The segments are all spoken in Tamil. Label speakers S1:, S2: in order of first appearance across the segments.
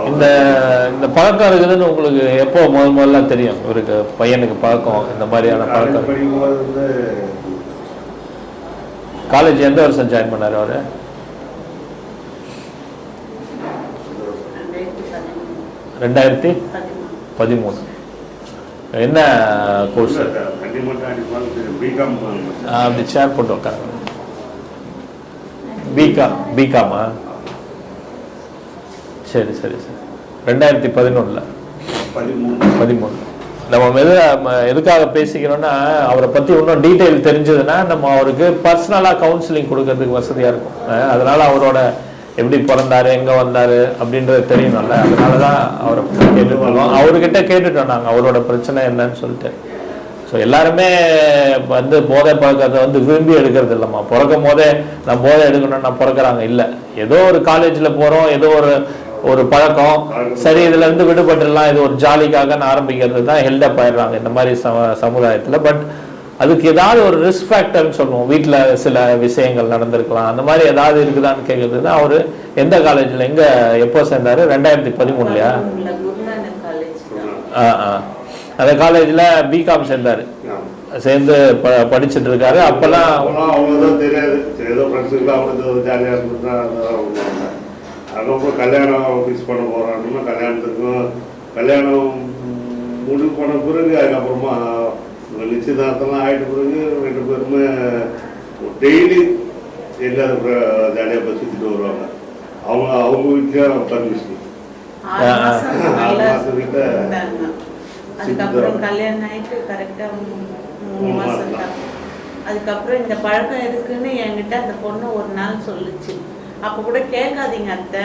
S1: இந்த இந்த பழக்கம் இருக்குதுன்னு உங்களுக்கு எப்போ முதல்ல தெரியும்? இவருக்கு பையனுக்கு பழக்கம் இந்த மாதிரியான பழக்கம்? காலேஜ் எந்த வருஷம் ஜாயின் பண்ணாரு அவரு? 2013. என்ன கோர்ஸ்? அப்படி ஷேர் போட்டு உட்காங்க. பிகாமா? சரி சரி சரி. 2011. நம்ம எதுக்காக பேசிக்கிறோம்னா, அவரை பற்றி இன்னும் டீட்டெயில் தெரிஞ்சதுன்னா நம்ம அவருக்கு பர்சனலாக கவுன்சிலிங் கொடுக்கறதுக்கு வசதியாக இருக்கும். அதனால அவரோட எப்படி பிறந்தாரு, எங்கே வந்தார் அப்படின்றது தெரியணும்ல. அதனால தான் அவரை கேட்டுருக்கோம். அவர்கிட்ட கேட்டுட்டோம் நாங்கள் அவரோட பிரச்சனை என்னன்னு சொல்லிட்டு. ஸோ எல்லாருமே போதை பழக்கத்தை விரும்பி எடுக்கிறது இல்லைம்மா. பிறக்கும் போதே நான் போதை எடுக்கணும்னு நான் பிறக்கிறாங்க இல்லை. ஏதோ ஒரு காலேஜில் போகிறோம், ஏதோ ஒரு பழக்கம், சரி இதுல இருந்து விடுபட்டுலாம், இது ஒரு ஜாலிக்காக ஆரம்பிக்கிறது தான் ஹெல்டப் ஆயிடுறாங்க இந்த மாதிரி சமுதாயத்தில். பட் அதுக்கு ஏதாவது ஒரு ரிஸ்க் ஃபேக்டர்னு சொல்லுவோம். வீட்டில் சில விஷயங்கள் நடந்திருக்கலாம், அந்த மாதிரி ஏதாவது இருக்குதான்னு கேட்குறது தான். அவர் எந்த காலேஜில் எங்கே எப்போ சேர்ந்தாரு? 2013. அந்த காலேஜில் பிகாம் சேர்ந்தாரு. சேர்ந்து படிச்சுட்டு இருக்காரு. அப்பெல்லாம்
S2: தெரியாது, ஏதோ ஜாலியாக இருந்துட்டு. அதுக்கப்புறம் கல்யாணம் ஃபிக்ஸ் பண்ண போகிறாங்கன்னா கல்யாணம் முடிவு பண்ண பிறகு அதுக்கப்புறமா நிச்சயதார்த்தம்லாம் ஆகிட்ட பிறகு 2 பேருமே டெய்லி எங்கேயாவது ஜாலியாக போய் சுற்றிட்டு வருவாங்க. அவங்க வீட்டில் பர்மிஷன் 6 மாதம் கிட்ட.
S3: அதுக்கப்புறம் கல்யாணம் ஆகிட்டு கரெக்டாக 3 மாதம் தான். அதுக்கப்புறம் இந்த பழக்கம் இருக்குன்னு என்கிட்ட அந்த பொண்ணு ஒரு நாள் சொல்லிச்சு. அப்போ கூட கேட்காதீங்க அத்தை,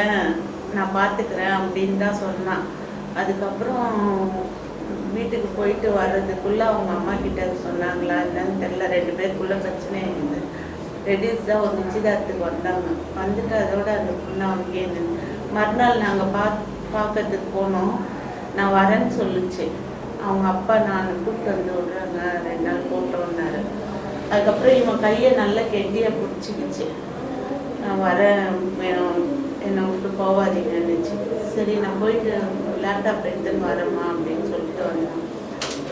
S3: நான் பார்த்துக்கிறேன் அப்படின்னு தான் சொன்னான். அதுக்கப்புறம் வீட்டுக்கு போயிட்டு வர்றதுக்குள்ளே அவங்க அம்மா கிட்ட சொன்னாங்களா என்னன்னு தெரியல, 2 பேருக்குள்ளே பிரச்சனை இருந்தது. ரெடியூஸ் தான் ஒரு நிச்சயதார்த்தத்துக்கு வந்தாங்க. வந்துட்டு அதோட அந்த பொண்ணு அவங்க மறுநாள் நாங்கள் பார்க்கறதுக்கு போனோம். நான் வரேன்னு சொல்லிச்சு. அவங்க அப்பா நான் கூப்பிட்டு வந்து விட்றாங்க, 2 நாள் போட்டு வந்தார். அதுக்கப்புறம் இவன் கையை நல்லா கெட்டியாக பிடிச்சிக்கிச்சு. நான் வரேன், என்னை விட்டு போவாதீங்கன்னுச்சு. சரி நான் போயிட்டு லேப்டாப் எடுத்துன்னு வரேம்மா அப்படின்னு சொல்லிட்டு வந்தேன்.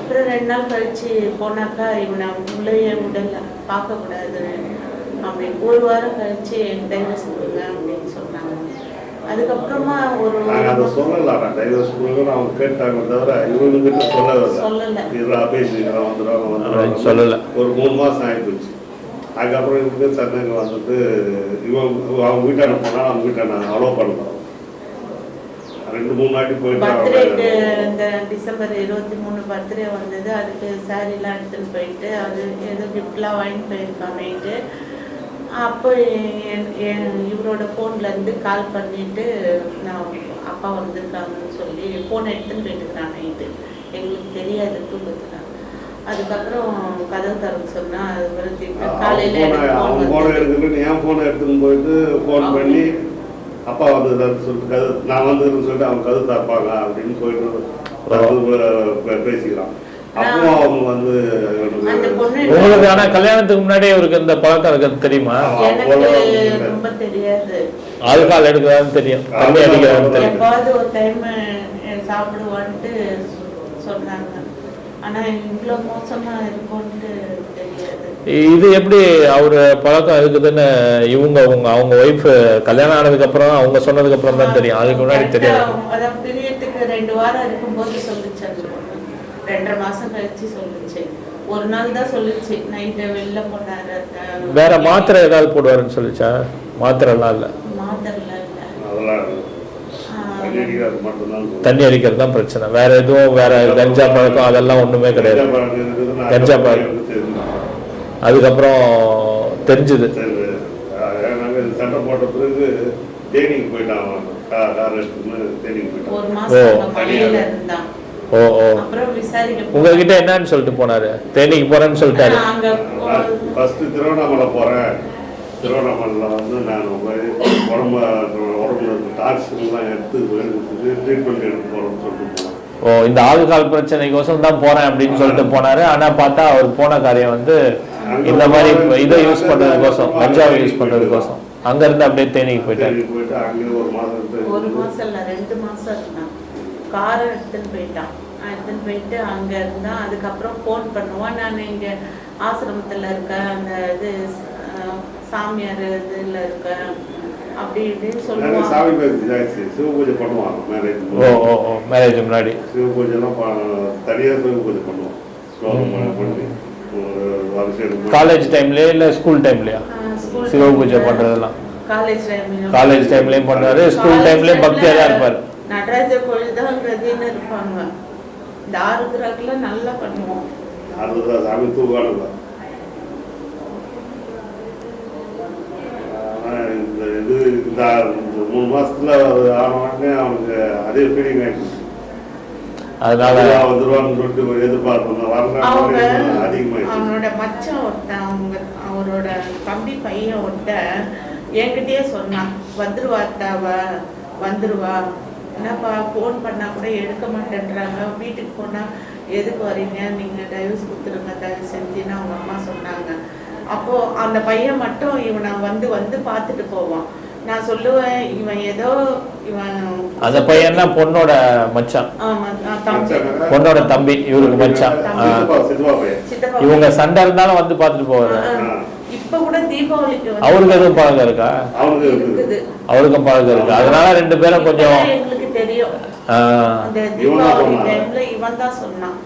S3: அப்புறம் 2 நாள் கழிச்சு போனாக்கா இவனை உள்ளேயே விடலை, பார்க்கக்கூடாது அப்படின்னு. 1 வாரம் கழிச்சு டைவர்ஸ் கொடுங்க அப்படின்னு சொன்னாங்க. அதுக்கப்புறமா ஒரு
S2: சொல்லலாம் டைவர்ஸ் கொடுங்க அவங்க கேட்டாங்க தவிர இவங்ககிட்ட சொல்லலை. ஒரு 3 மாதம் ஆகிப்போச்சு. அதுக்கப்புறம் இவங்க சந்தங்க அவங்க வீட்டான போனால் அவங்க வீட்டான அலோவ் பண்ணலாம். 2-3 வாட்டி போயிட்டு
S3: இந்த டிசம்பர் 23 பர்த்டே வந்தது. அதுக்கு சாரீலாம் எடுத்துன்னு போயிட்டு அது ஏதோ கிஃப்ட்லாம் வாங்கிட்டு போயிருக்காமேட்டு. அப்போ இவரோட ஃபோன்லேருந்து கால் பண்ணிவிட்டு நான் அப்பா வந்திருக்காங்கன்னு சொல்லி ஃபோன் எடுத்துன்னு போயிட்டுருக்காங்க. நைட்டு எங்களுக்கு தெரியாது, தூக்கத்துக்கு. அதுக்கப்புறம் கதவு தரன்னு சொன்னால் அது காலையில்
S2: அவங்க ஃபோனை எடுத்துக்கிட்டு என் ஃபோனை எடுத்துன்னு போயிட்டு ஃபோன் பண்ணி அப்பா வந்ததுன்னு சொல்லிட்டு நான் வந்ததுன்னு சொல்லிட்டு அவங்க கதவு தரப்பாங்க அப்படின்னு போயிட்டு பேசிக்கிறான். அப்போ அவங்க
S1: உங்களுக்கு ஆனா கல்யாணத்துக்கு முன்னாடி அவருக்கு இந்த பழக்கம் இருக்கிறது தெரியுமா?
S3: ரொம்ப தெரியாது.
S1: ஆல்கஹால் எடுக்கிறதான்னு தெரியும், தண்ணி அடிக்கிறதான்னு தெரியும்.
S3: எப்பாவது ஒரு டைம் சாப்பிடுவான்ட்டு சொன்னாங்க. ஆனா இவ்வளோ மோசமா இருக்கும்ட்டு தெரியாது.
S1: இது எப்படி அவரு பழக்கம் இருக்குதுன்னு அவங்க ஒய்ஃப் கல்யாணம் ஆனதுக்கு அப்புறம் அவங்க சொன்னதுக்கு அப்புறம் தான் தெரியும், அதுக்கு முன்னாடி தெரியாது.
S3: அதான் பிரியத்துக்கு 2 வாரம் இருக்கும்போது சொல்லிச்சு. அது 2.5 மாசம் கழிச்சு சொல்லிச்சு. ஒரு நாள் தான் சொல்லிச்சு, நைட்டு வெளில போனாரு.
S1: வேற மாத்திரை ஏதாவது போடுவாருன்னு சொல்லிச்சா? மாத்திரைலாம் இல்லை,
S3: மாத்திரைலாம் இல்லை,
S1: தண்ணி அடிக்கிறது தான் பிரச்சனை. வேற எதுவும் வேற கஞ்சா பழக்கம் அதெல்லாம் ஒண்ணுமே கிடையாது. கஞ்சா பழக்கம் அதுக்கப்புறம் தெரிஞ்சது.
S2: சண்டை போட்ட பிறகு தேனிக்கு போயிட்டான்.
S1: ஓ ஓ, உங்ககிட்ட என்னன்னு சொல்லிட்டு போனாரு? தேனிக்கு போறேன்னு சொல்லிட்டாரு.
S2: திருவண்ணாமலை போறேன், திருவண்ணாமலையில் நான் உடம்புல டாக்ஸின்லாம் எடுத்து ட்ரீட்மெண்ட் எடுத்து போகிறேன்னு சொல்லிட்டு போனேன்.
S1: ஓ, இந்த ஆல்கஹால் பிரச்சனைக்கோசம் தான் போறேன் அப்படின்னு சொல்லிட்டு போனாரு. ஆனா பார்த்தா அவர் போன காரியம் இந்த மாதிரி இதை யூஸ் பண்றதுக்கோசம், கஞ்சாவை யூஸ் பண்றதுக்கோசம் அங்க இருந்து அப்படியே தேனிக்கு போயிட்டாரு.
S2: அங்கே 1 மாதம்
S3: 1 மாசம் இல்லை 2 மாசம் இருந்தான். காரை எடுத்துன்னு போயிட்டான். எடுத்துன்னு போயிட்டு அங்கே இருந்தான். அதுக்கப்புறம் ஃபோன் பண்ணுவான், நான் இங்கே ஆசிரமத்தில் இருக்கேன், அந்த இது சாமியார் இதில் இருக்கேன் அப்படி இப்படின்னு சொல்லுவான்.
S2: சாமி பேசி சிவ பூஜை பண்ணுவாங்க மேரேஜ்.
S1: மேரேஜ் முன்னாடி
S2: சிவ பூஜைலாம் தனியாக சிவ பூஜை பண்ணுவோம். ஸ்லோகம் பண்ணி
S1: காலேஜ் டைம்லயே இல்லை ஸ்கூல் டைம்லயா சிவ பூஜை பண்றதெல்லாம்? காலேஜ் டைம்லயும் பண்ணுவாரு, ஸ்கூல் டைம்லயும் பக்தியா இருப்பாரு.
S3: நடராஜர் கோயில் தான் கதின்னு இருப்பாங்க. இந்த ஆருத்ராக்குல நல்லா பண்ணுவோம்.
S2: ஆருத்ரா சாமி தூக்கானது. இந்த இது இந்த 3 மாசத்துல ஆன உடனே அவனுக்கு அதே ஃபீலிங் ஆயிடுச்சு.
S1: அதனால
S2: வந்துருவான்னு சொல்லிட்டு எதிர்பார்ப்பு அதிகமாயிடுச்சு.
S3: அவனோட மச்சான் ஒருத்தன், அவரோட தம்பி பையன் ஒருத்தன் என்கிட்டயே சொன்னான், வந்துருவா என்னப்பா ஃபோன் பண்ணா கூட எடுக்க மாட்டேன்றாங்க, வீட்டுக்கு போனா எதுக்கு வரீங்க, நீங்க டைவர்ஸ் கொடுத்துருங்க தயவு செஞ்சுன்னு அவங்க அம்மா சொன்னாங்க. அப்போ அந்த பையன் மட்டும் இவனை வந்து பார்த்துட்டு போவான். நான் சொல்லுவேன், இவன் ஏதோ இவன்
S1: அந்த பையன்னா பொண்ணோட மச்சான், பொண்ணோட தம்பி, இவருக்கு மச்சான். இவங்க சண்டை இருந்தாலும் வந்து பார்த்துட்டு போவாரு.
S3: இப்ப கூட தீபாவளிக்கு
S1: அவருக்கு எதுவும் பழக்கம் இருக்கா? அவருக்கும் பழக்கம் இருக்கு. அதனால 2 பேரும் கொஞ்சம்
S3: எங்களுக்கு தெரியும். அந்த தீபாவளி டைம்ல இவன் தான் சொன்னான்.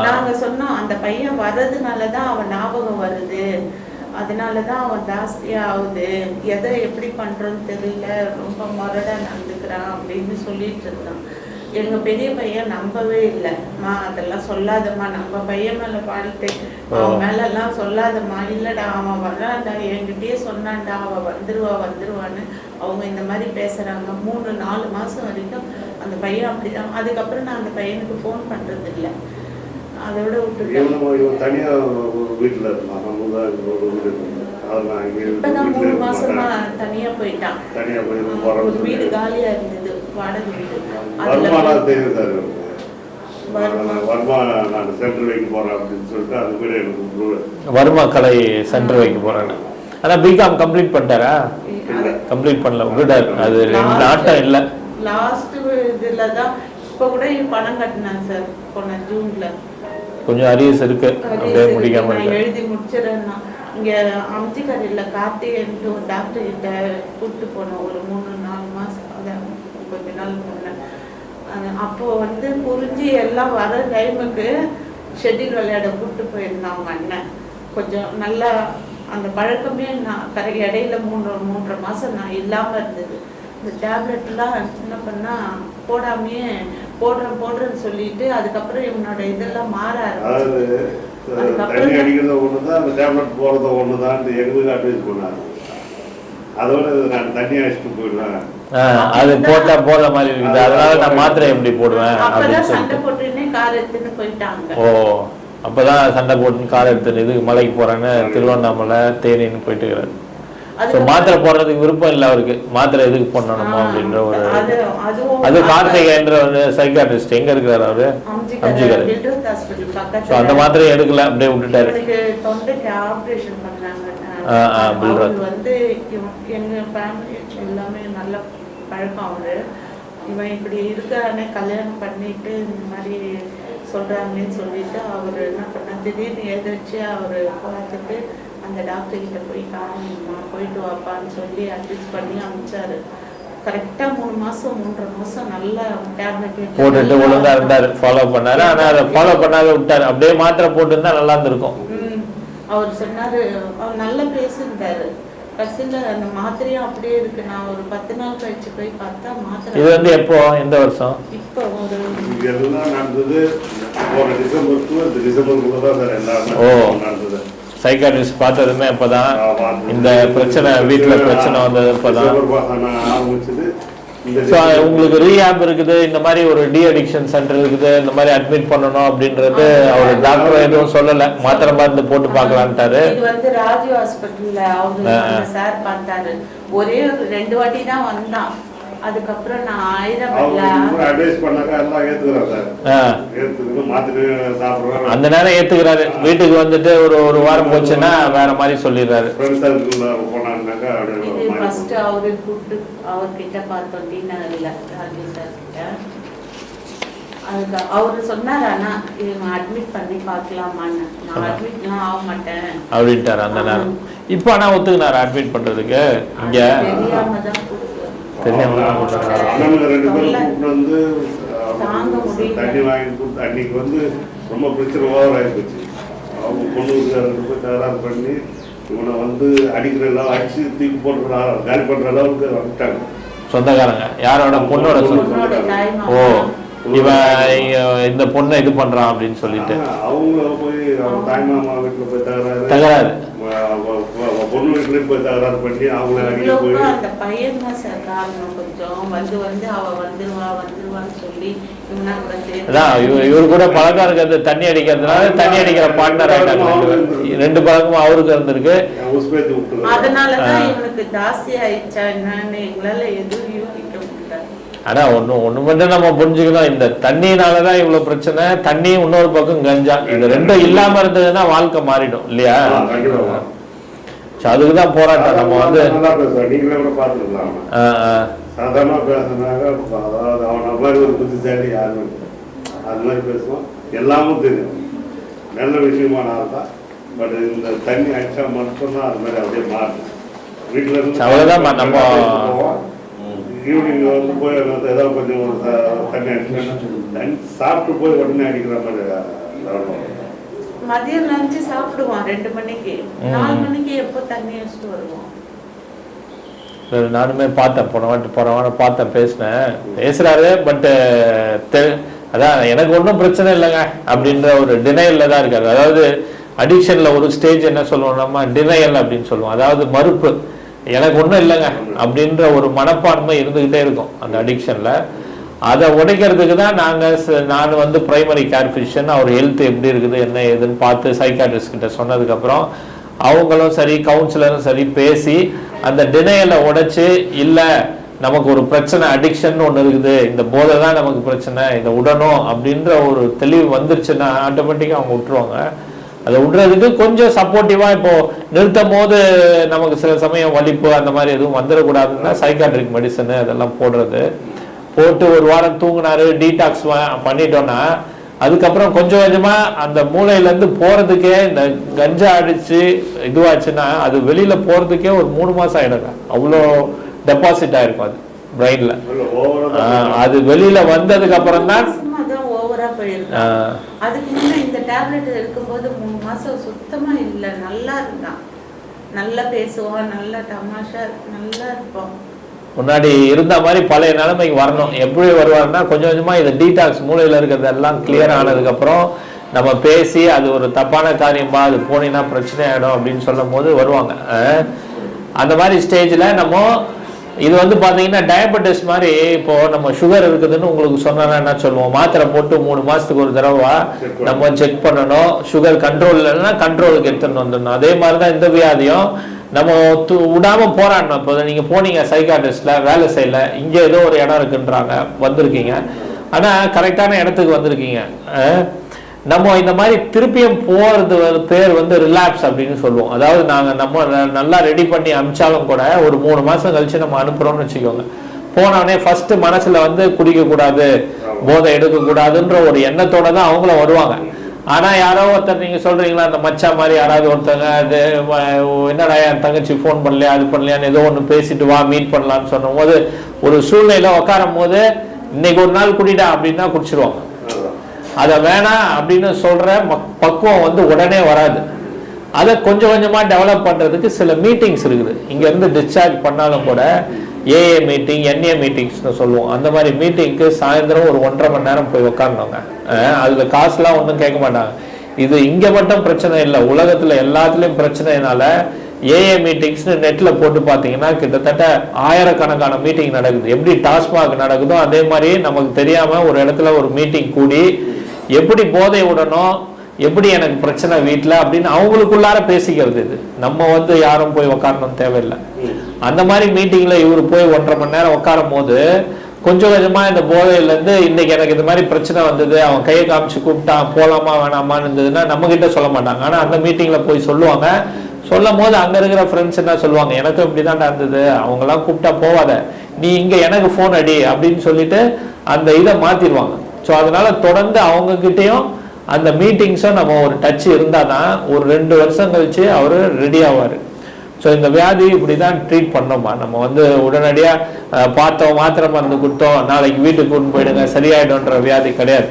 S3: நாங்க சொன்னோம், அந்த பையன் வர்றதுனாலதான் அவன் ஞாபகம் வருது, அதனாலதான் அவன் ஜாஸ்தியா ஆகுது, எதை எப்படி பண்றோன்னு தெரியல, ரொம்ப முரடா நடந்துக்கிறான் அப்படின்னு சொல்லிட்டு இருந்தான். எங்க பெரிய பையன் நம்பவே இல்லை. அதெல்லாம் சொல்லாதம்மா, நம்ம பையன் மேல பாடிட்டு அவன் மேல எல்லாம் சொல்லாதம்மா. இல்லடா அவன் வர்றான்டா, என்கிட்டயே சொன்னான்டா, அவன் வந்துருவான்னு அவங்க இந்த மாதிரி பேசுறாங்க. 3-4 மாசம் வரைக்கும் அந்த பையன் அப்படிதான். அதுக்கப்புறம் நான் அந்த பையனுக்கு ஃபோன் பண்றது இல்லை. அதோட விட்டுட்டேன்.
S2: தனியா வீட்டுல இருந்தான்.
S3: இப்பதான் 3 மாசமா தனியா போயிட்டான்.
S2: தனியா போய்
S3: ஒரு வீடு காலியா இருந்தது, வாடகை வீடு.
S2: வருமானம் தெரியும் சார். வருமானம் சென்டர் வைக்க போறேன் அப்படின்னு சொல்லிட்டு அது கூட எனக்கு
S1: வருமா கலை சென்டர் வைக்க போறேன்னு. ஆனா பிகாம் கம்ப்ளீட் பண்ணிட்டாரா? கம்ப்ளீட் பண்ணல, விட்டாரு. அது நாட்டம் இல்லை.
S3: லாஸ்ட் இதுலதான் இப்ப கூட பணம் கட்டினான் சார். போன ஜூன்ல
S1: கொஞ்சம் அரியஸ் இருக்கு, அப்படியே முடிக்காம
S3: எழுதி முடிச்சிடறேன்னா. இங்க அம்ஜிக்கரையில கார்த்திகேயன்ட்டு ஒரு டாக்டர் கிட்ட கூப்பிட்டு போனோம். ஒரு 3-4 மாசம், அதான் கொஞ்ச நாள் போனேன். அப்போ புரிஞ்சு எல்லாம் வர டைமுக்கு ஷெட்டில் விளையாட கூப்பிட்டு போயிருந்தான் அவங்க அண்ணன். கொஞ்சம் நல்லா அந்த பழக்கமே நான் இடையில 3-3.5 மாசம் நான் இல்லாம இருந்தது. இந்த டேப்லெட்லாம் என்ன பண்ணா போடாமையே போடுறேன்னு சொல்லிட்டு அதுக்கப்புறம் இவனோட இதெல்லாம் மாற ஆரம்பிச்சு.
S2: தண்ணி அடிக்கிறது ஒண்ணுதான், அந்த டேப்லெட் போறது ஒண்ணுதான் எங்களுக்கு அட்வைஸ் பண்ணாரு. அதோட நான் தண்ணி அடிச்சுட்டு போயிடுவேன்,
S1: அது போட்டா போடுற மாதிரி இருக்குது, அதனால நான் மாத்திரை எப்படி போடுவேன் அப்படின்னு
S3: சண்டை போட்டுன்னு கார் எடுத்துன்னு போயிட்டாங்க.
S1: ஓ, அப்பதான் சண்டை போட்டுன்னு கார் எடுத்துன்னு இதுக்கு மலைக்கு போறேன்னு திருவண்ணாமலை தேனின்னு போயிட்டு இருக்கிறாரு. மாத்திரை போடுறதுக்கு விருப்பம் இல்லை அவருக்கு. மாத்திரை எதுக்கு போடணுமோ அப்படின்ற ஒரு அது கார்த்திகேயன்ற ஒரு சைக்காட்ரிஸ்ட். எங்க இருக்கிறாரு அவரு? அம்ஜிகர். அந்த மாத்திரையை எடுக்கல, அப்படியே விட்டுட்டாரு.
S3: தொண்டைக்கு ஆபரேஷன் பண்ணாங்க. எங்க ஃபேமிலி எல்லாமே நல்ல பழக்கம் அவரு. இவன் இப்படி இருக்கானே கல்யாணம் பண்ணிட்டு இந்த மாதிரி சொல்றாங்கன்னு சொல்லிட்டு அவரு என்ன பண்ண, திடீர்னு எதிர்த்து அவரு பார்த்துட்டு அந்த டாக்டர் கிட்ட போய் காமிமா போயிட்டு வாப்பான்னு சொல்லி அட்வைஸ் பண்ணி அனுப்பிச்சாரு. கரெக்டா 3 மாசம் 3.5 மாசம் நல்லா டேப்லெட்
S1: போட்டுட்டு ஒழுங்கா இருந்தாரு, ஃபாலோ பண்ணாரு. ஆனா அதை ஃபாலோ பண்ணாத விட்டாரு. அப்படியே மாத்திரை போட்டுருந்தா நல்லா இருந்திருக்கும்.
S3: அவர் சொன்னாரு, அவர் நல்லா பேசியிருந்தாரு. கடைசியில் அந்த மாத்திரையும் அப்படியே இருக்கு. நான் ஒரு 10 நாள் கழிச்சு போய் பார்த்தா மாத்திரை.
S1: இது எப்போ, எந்த வருஷம்?
S3: இப்போ ஒரு
S2: எல்லாம் நடந்தது போன டிசம்பருக்குள்ள தான் சார் எல்லாம் நடந்தது.
S1: சைக்காட்ரிஸ்ட் பார்த்ததுமே அப்பதான் இந்த பிரச்சனை, வீட்டுல பிரச்சனை வந்தது அப்பதான். உங்களுக்கு ரீஹாப் இருக்குது, இந்த மாதிரி ஒரு டி அடிக்ஷன் சென்டர் இருக்குது, இந்த மாதிரி அட்மிட் பண்ணணும் அப்படின்றது அவர் டாக்டர் எதுவும் சொல்லல. மாத்திரை மருந்து போட்டு பார்க்கலான்ட்டாரு.
S3: இது ராஜு ஹாஸ்பிட்டல்ல அவங்க சார் பார்த்தாரு. ஒரே 2 வாட்டி தான் வந்தான். அதுக்கப்புறம் நான்
S1: அந்த நேரம் ஏத்துக்கிறாரு. வீட்டுக்கு வந்துட்டு ஒரு வாரம் போச்சுன்னா வேற மாதிரி சொல்லிடுறாரு.
S3: ஃபர்ஸ்ட் அவரு கூப்பிட்டு அவர்கிட்ட பார்த்தோம் டின்னர்ல ராஜி சார் கிட்ட. அதுக்கு அவரு சொன்னார், ஆனா இவங்க அட்மிட் பண்ணி பார்க்கலாமான்னு. நான் அட்மிட்லாம் ஆக மாட்டேன்
S1: அப்படின்ட்டாரு அந்த நேரம். இப்போ ஆனா ஒத்துக்கினாரு அட்மிட் பண்றதுக்கு. இங்க
S3: தெரியாம தான்
S2: அண்ணனுங்க 2 பேரும் வந்து
S3: தாங்க முடியல.
S2: தண்ணி வாங்கி கொடுத்து அன்னைக்கு வந்து ரொம்ப பிரச்சனை ஓவர் ஆகிப்போச்சு. அவங்க பொண்ணுக்கு போய் தகராறு பண்ணி இவனை வந்து அடிக்கிற அளவு அடிச்சு தூக்கி போடுற காலி பண்ற அளவுக்கு வந்துட்டாங்க
S1: சொந்தக்காரங்க. யாரோட? பொண்ணோட சொந்த. ஓ, இவன் இந்த பொண்ணை இது பண்றான் அப்படின்னு சொல்லிட்டு
S2: அவங்க போய் அவங்க தாய் மாமா வீட்டுல போய் தகராறு பொண்ணு வீட்டுல போய் தகராறு பண்ணி அவங்கள அடிக்க போய்
S3: அந்த பையன் தான் சார் காரணம். கொஞ்சம் வந்து அவ வந்துருவான்னு சொல்லி இவனா கூட சேர்ந்து
S1: இவரு கூட பழக்கம் இருக்கிறது. தண்ணி அடிக்கிறதுனால தண்ணி அடிக்கிற பார்ட்னர் ஆயிட்டாங்க. 2 பழக்கமும் அவருக்கு இருந்திருக்கு.
S3: அதனாலதான் இவனுக்கு ஜாஸ்தி ஆயிடுச்சா என்னன்னு எங்களால எதுவும் யூகிக்க முடியல.
S1: ஆனா ஒண்ணு மட்டும் நம்ம புரிஞ்சுக்கணும், இந்த தண்ணினாலதான் இவ்வளவு பிரச்சனை. தண்ணி இன்னொரு பக்கம் கஞ்சா, இது 2 இல்லாம இருந்ததுன்னா வாழ்க்கை மாறிடும் இல்லையா? அதுக்குதான் போராட்டம். நம்ம வந்து
S2: நீங்களே கூட பாத்துக்கலாம். சாதாரணமா பேசுனாங்க, அதாவது அவன மாதிரி ஒரு புத்திசாலி யாருமே அது மாதிரி பேசுவோம். எல்லாமும் தெரியும், நல்ல விஷயமானால்தான். பட் இந்த தண்ணி அடிச்சா மட்டும்தான் அது மாதிரி அப்படியே மாறும். வீட்டுல இருந்து
S1: அவ்வளவுதான். நம்ம
S2: ஈவினிங் வந்து போய் ஏதாவது கொஞ்சம் தண்ணி அடிச்சு சாப்பிட்டு போய் உடனே அடிக்கிற மாதிரி.
S3: மதியம் லஞ்சு சாப்பிடுவான் 2 மணிக்கு. 4 மணிக்கு எப்போ தண்ணி வச்சுட்டு வருவோம்.
S1: நானுமே பார்த்தேன், போன பார்த்தேன், பேசுறாரு. பட் அதான் எனக்கு ஒன்றும் பிரச்சனை இல்லைங்க அப்படின்ற ஒரு டினையல்ல தான் இருக்காரு. அதாவது அடிக்ஷன்ல ஒரு ஸ்டேஜ் என்ன சொல்லுவோம் நம்ம, டினையல் அப்படின்னு சொல்லுவோம். அதாவது மறுப்பு, எனக்கு ஒன்றும் இல்லைங்க அப்படின்ற ஒரு மனப்பான்மை இருந்துகிட்டே இருக்கும் அந்த அடிக்ஷன்ல. அதை உடைக்கிறதுக்கு தான் நான் வந்து பிரைமரி கேர் ஃபிசிஷியன், அவர் ஹெல்த் எப்படி இருக்குது என்ன ஏதுன்னு பார்த்து சைக்காட்ரிஸ்ட் கிட்ட சொன்னதுக்கப்புறம் அவங்களும் சரி கவுன்சிலரும் சரி பேசி அந்த டினையலை உடைச்சு, இல்லை நமக்கு ஒரு பிரச்சனை, அடிக்ஷன் ஒன்று இருக்குது, இந்த போதை தான் நமக்கு பிரச்சனை, இதை விடணும் அப்படின்ற ஒரு தெளிவு வந்துருச்சுன்னா ஆட்டோமேட்டிக்காக அவங்க விட்டுருவாங்க. அதை விடுறதுக்கு கொஞ்சம் சப்போர்ட்டிவாக இப்போ நிறுத்தும் போது நமக்கு சில சமயம் வலிப்பு அந்த மாதிரி எதுவும் வந்துடக்கூடாதுன்னா சைக்காட்ரிக் மெடிசனு அதெல்லாம் போட்டு 1 வாரம் தூங்கினாரு, டீடாக்ஸ் பண்ணிட்டோன்னா அதுக்கப்புறம் கொஞ்சம் கொஞ்சமா அந்த மூளையிலேருந்து போறதுக்கே இந்த கஞ்சா அடிச்சு இதுவாச்சுன்னா அது வெளியில போறதுக்கே ஒரு 3 மாசம் ஆயிடுங்க. அவ்வளோ டெபாசிட் ஆயிருக்கும் அது பிரெயின்ல. அது வெளியில வந்ததுக்கு அப்புறம் தான்
S3: ஓவரா போயிருக்கு. அதுக்கு முன்ன இந்த டேப்லெட் எடுக்கும்போது 3 மாசம் சுத்தமா இல்ல, நல்லா இருந்தான், நல்லா பேசுவான், நல்லா தமாஷா நல்லா இருப்போம்.
S1: முன்னாடி இருந்த மாதிரி பழைய நிலைமைக்கு வரணும். எப்படி வருவாருன்னா கொஞ்சம் கொஞ்சமா இந்த டீடாக்ஸ் மூளையில இருக்கிறதெல்லாம் கிளியர் ஆனதுக்கு அப்புறம் நம்ம பேசி அது ஒரு தப்பான காரியமா அது போனீங்கன்னா பிரச்சனை ஆயிடும் அப்படின்னு சொல்லும் போது வருவாங்க. அந்த மாதிரி ஸ்டேஜ்ல நம்ம இது வந்து பாத்தீங்கன்னா டயபெட்டிஸ் மாதிரி. இப்போ நம்ம சுகர் இருக்குதுன்னு உங்களுக்கு சொன்னா என்ன சொல்லுவோம், மாத்திரை போட்டு 3 மாசத்துக்கு ஒரு தடவை நம்ம செக் பண்ணணும். சுகர் கண்ட்ரோல் இல்லைன்னா கண்ட்ரோலுக்கு எடுத்துன்னு வந்துடணும். அதே மாதிரிதான் இந்த வியாதியும் நம்ம விடாம போராடணும். இப்போ நீங்க போனீங்க சைக்காட்ரிஸ்ட்ல வேலை செய்யல, இங்க ஏதோ ஒரு இடம் இருக்குன்றாங்க, வந்திருக்கீங்க, ஆனா கரெக்டான இடத்துக்கு வந்திருக்கீங்க. நம்ம இந்த மாதிரி திருப்பியும் போறது பேர் வந்து ரிலாப்ஸ் அப்படின்னு சொல்லுவோம். அதாவது நம்ம நல்லா ரெடி பண்ணி அனுப்பிச்சாலும் கூட ஒரு 3 மாசம் கழிச்சு நம்ம அனுப்புறோம்னு வச்சுக்கோங்க. போனவனே ஃபர்ஸ்ட் மனசுல வந்து குடிக்க கூடாது, போதை எடுக்க கூடாதுன்ற ஒரு எண்ணத்தோட தான் அவங்களும் வருவாங்க. ஆனா யாரோ ஒருத்தர் நீங்க சொல்றீங்களா அந்த மச்சா மாதிரி யாராவது ஒருத்தங்க அது என்னடா என் தங்கச்சி போன் பண்ணலையா அது பண்ணலையான்னு ஏதோ ஒண்ணு பேசிட்டு வா மீட் பண்ணலான்னு சொன்ன போது ஒரு சூழ்நிலையில உட்காரும் போது இன்னைக்கு ஒரு நாள் குடிடா அப்படின்னா குடிச்சிருவாங்க. அதை வேணாம் அப்படின்னு சொல்ற பக்குவம் வந்து உடனே வராது. அதை கொஞ்சம் கொஞ்சமா டெவலப் பண்றதுக்கு சில மீட்டிங்ஸ் இருக்குது. இங்க இருந்து டிஸ்சார்ஜ் பண்ணாலும் கூட ஏஏ மீட்டிங், என்ஏ மீட்டிங்ஸ்னு சொல்லுவோம். அந்த மாதிரி மீட்டிங்க்கு சாயந்தரம் ஒரு 1.5 மணி நேரம் போய் உட்கார்ந்தோங்க. அதுல காசுலாம் ஒன்றும் கேட்க மாட்டாங்க. இது இங்க மட்டும் பிரச்சனை இல்லை, உலகத்துல எல்லாத்துலயும் பிரச்சனைனால ஏஏ மீட்டிங்ஸ்னு நெட்ல போட்டு பார்த்தீங்கன்னா கிட்டத்தட்ட 1000கணக்கான மீட்டிங் நடக்குது. எப்படி டாஸ்மாக் நடக்குதோ அதே மாதிரி நமக்கு தெரியாம ஒரு இடத்துல ஒரு மீட்டிங் கூடி எப்படி போதை விடணும், எப்படி எனக்கு பிரச்சனை வீட்டில் அப்படின்னு அவங்களுக்குள்ளார பேசிக்கிறது. இது நம்ம வந்து யாரும் போய் உட்காரணும் தேவையில்லை. அந்த மாதிரி மீட்டிங்ல இவர் போய் 1.5 மணி நேரம் உட்காரும் போது கொஞ்சம் கொஞ்சமா இந்த போதையிலேருந்து இன்னைக்கு எனக்கு இந்த மாதிரி பிரச்சனை வந்தது, அவன் கையை காமிச்சு கூப்பிட்டான் போலாமா வேணாமான்னு இருந்ததுன்னா நம்ம கிட்ட சொல்ல மாட்டாங்க. ஆனா அந்த மீட்டிங்ல போய் சொல்லுவாங்க. சொல்லும் போது அங்கே இருக்கிற ஃப்ரெண்ட்ஸ் என்ன சொல்லுவாங்க, எனக்கும் இப்படி தான் இருந்தது, அவங்களாம் கூப்பிட்டா போவாத, நீ இங்கே எனக்கு ஃபோன் அடி அப்படின்னு சொல்லிட்டு அந்த இதை மாற்றிடுவாங்க. ஸோ அதனால தொடர்ந்து அவங்கக்கிட்டேயும் அந்த மீட்டிங்ஸும் நம்ம ஒரு டச் இருந்தால் தான் ஒரு 2 வருஷம் கழிச்சு அவர் ரெடி ஆவார். ஸோ இந்த வியாதி இப்படி தான் ட்ரீட் பண்ணோமா, நம்ம வந்து உடனடியாக பார்த்தோம், மாத்திரை மருந்து கொடுத்தோம், நாளைக்கு வீட்டுக்கு கொண்டு போயிடுங்க சரியாயிடும்ன்ற வியாதி கிடையாது.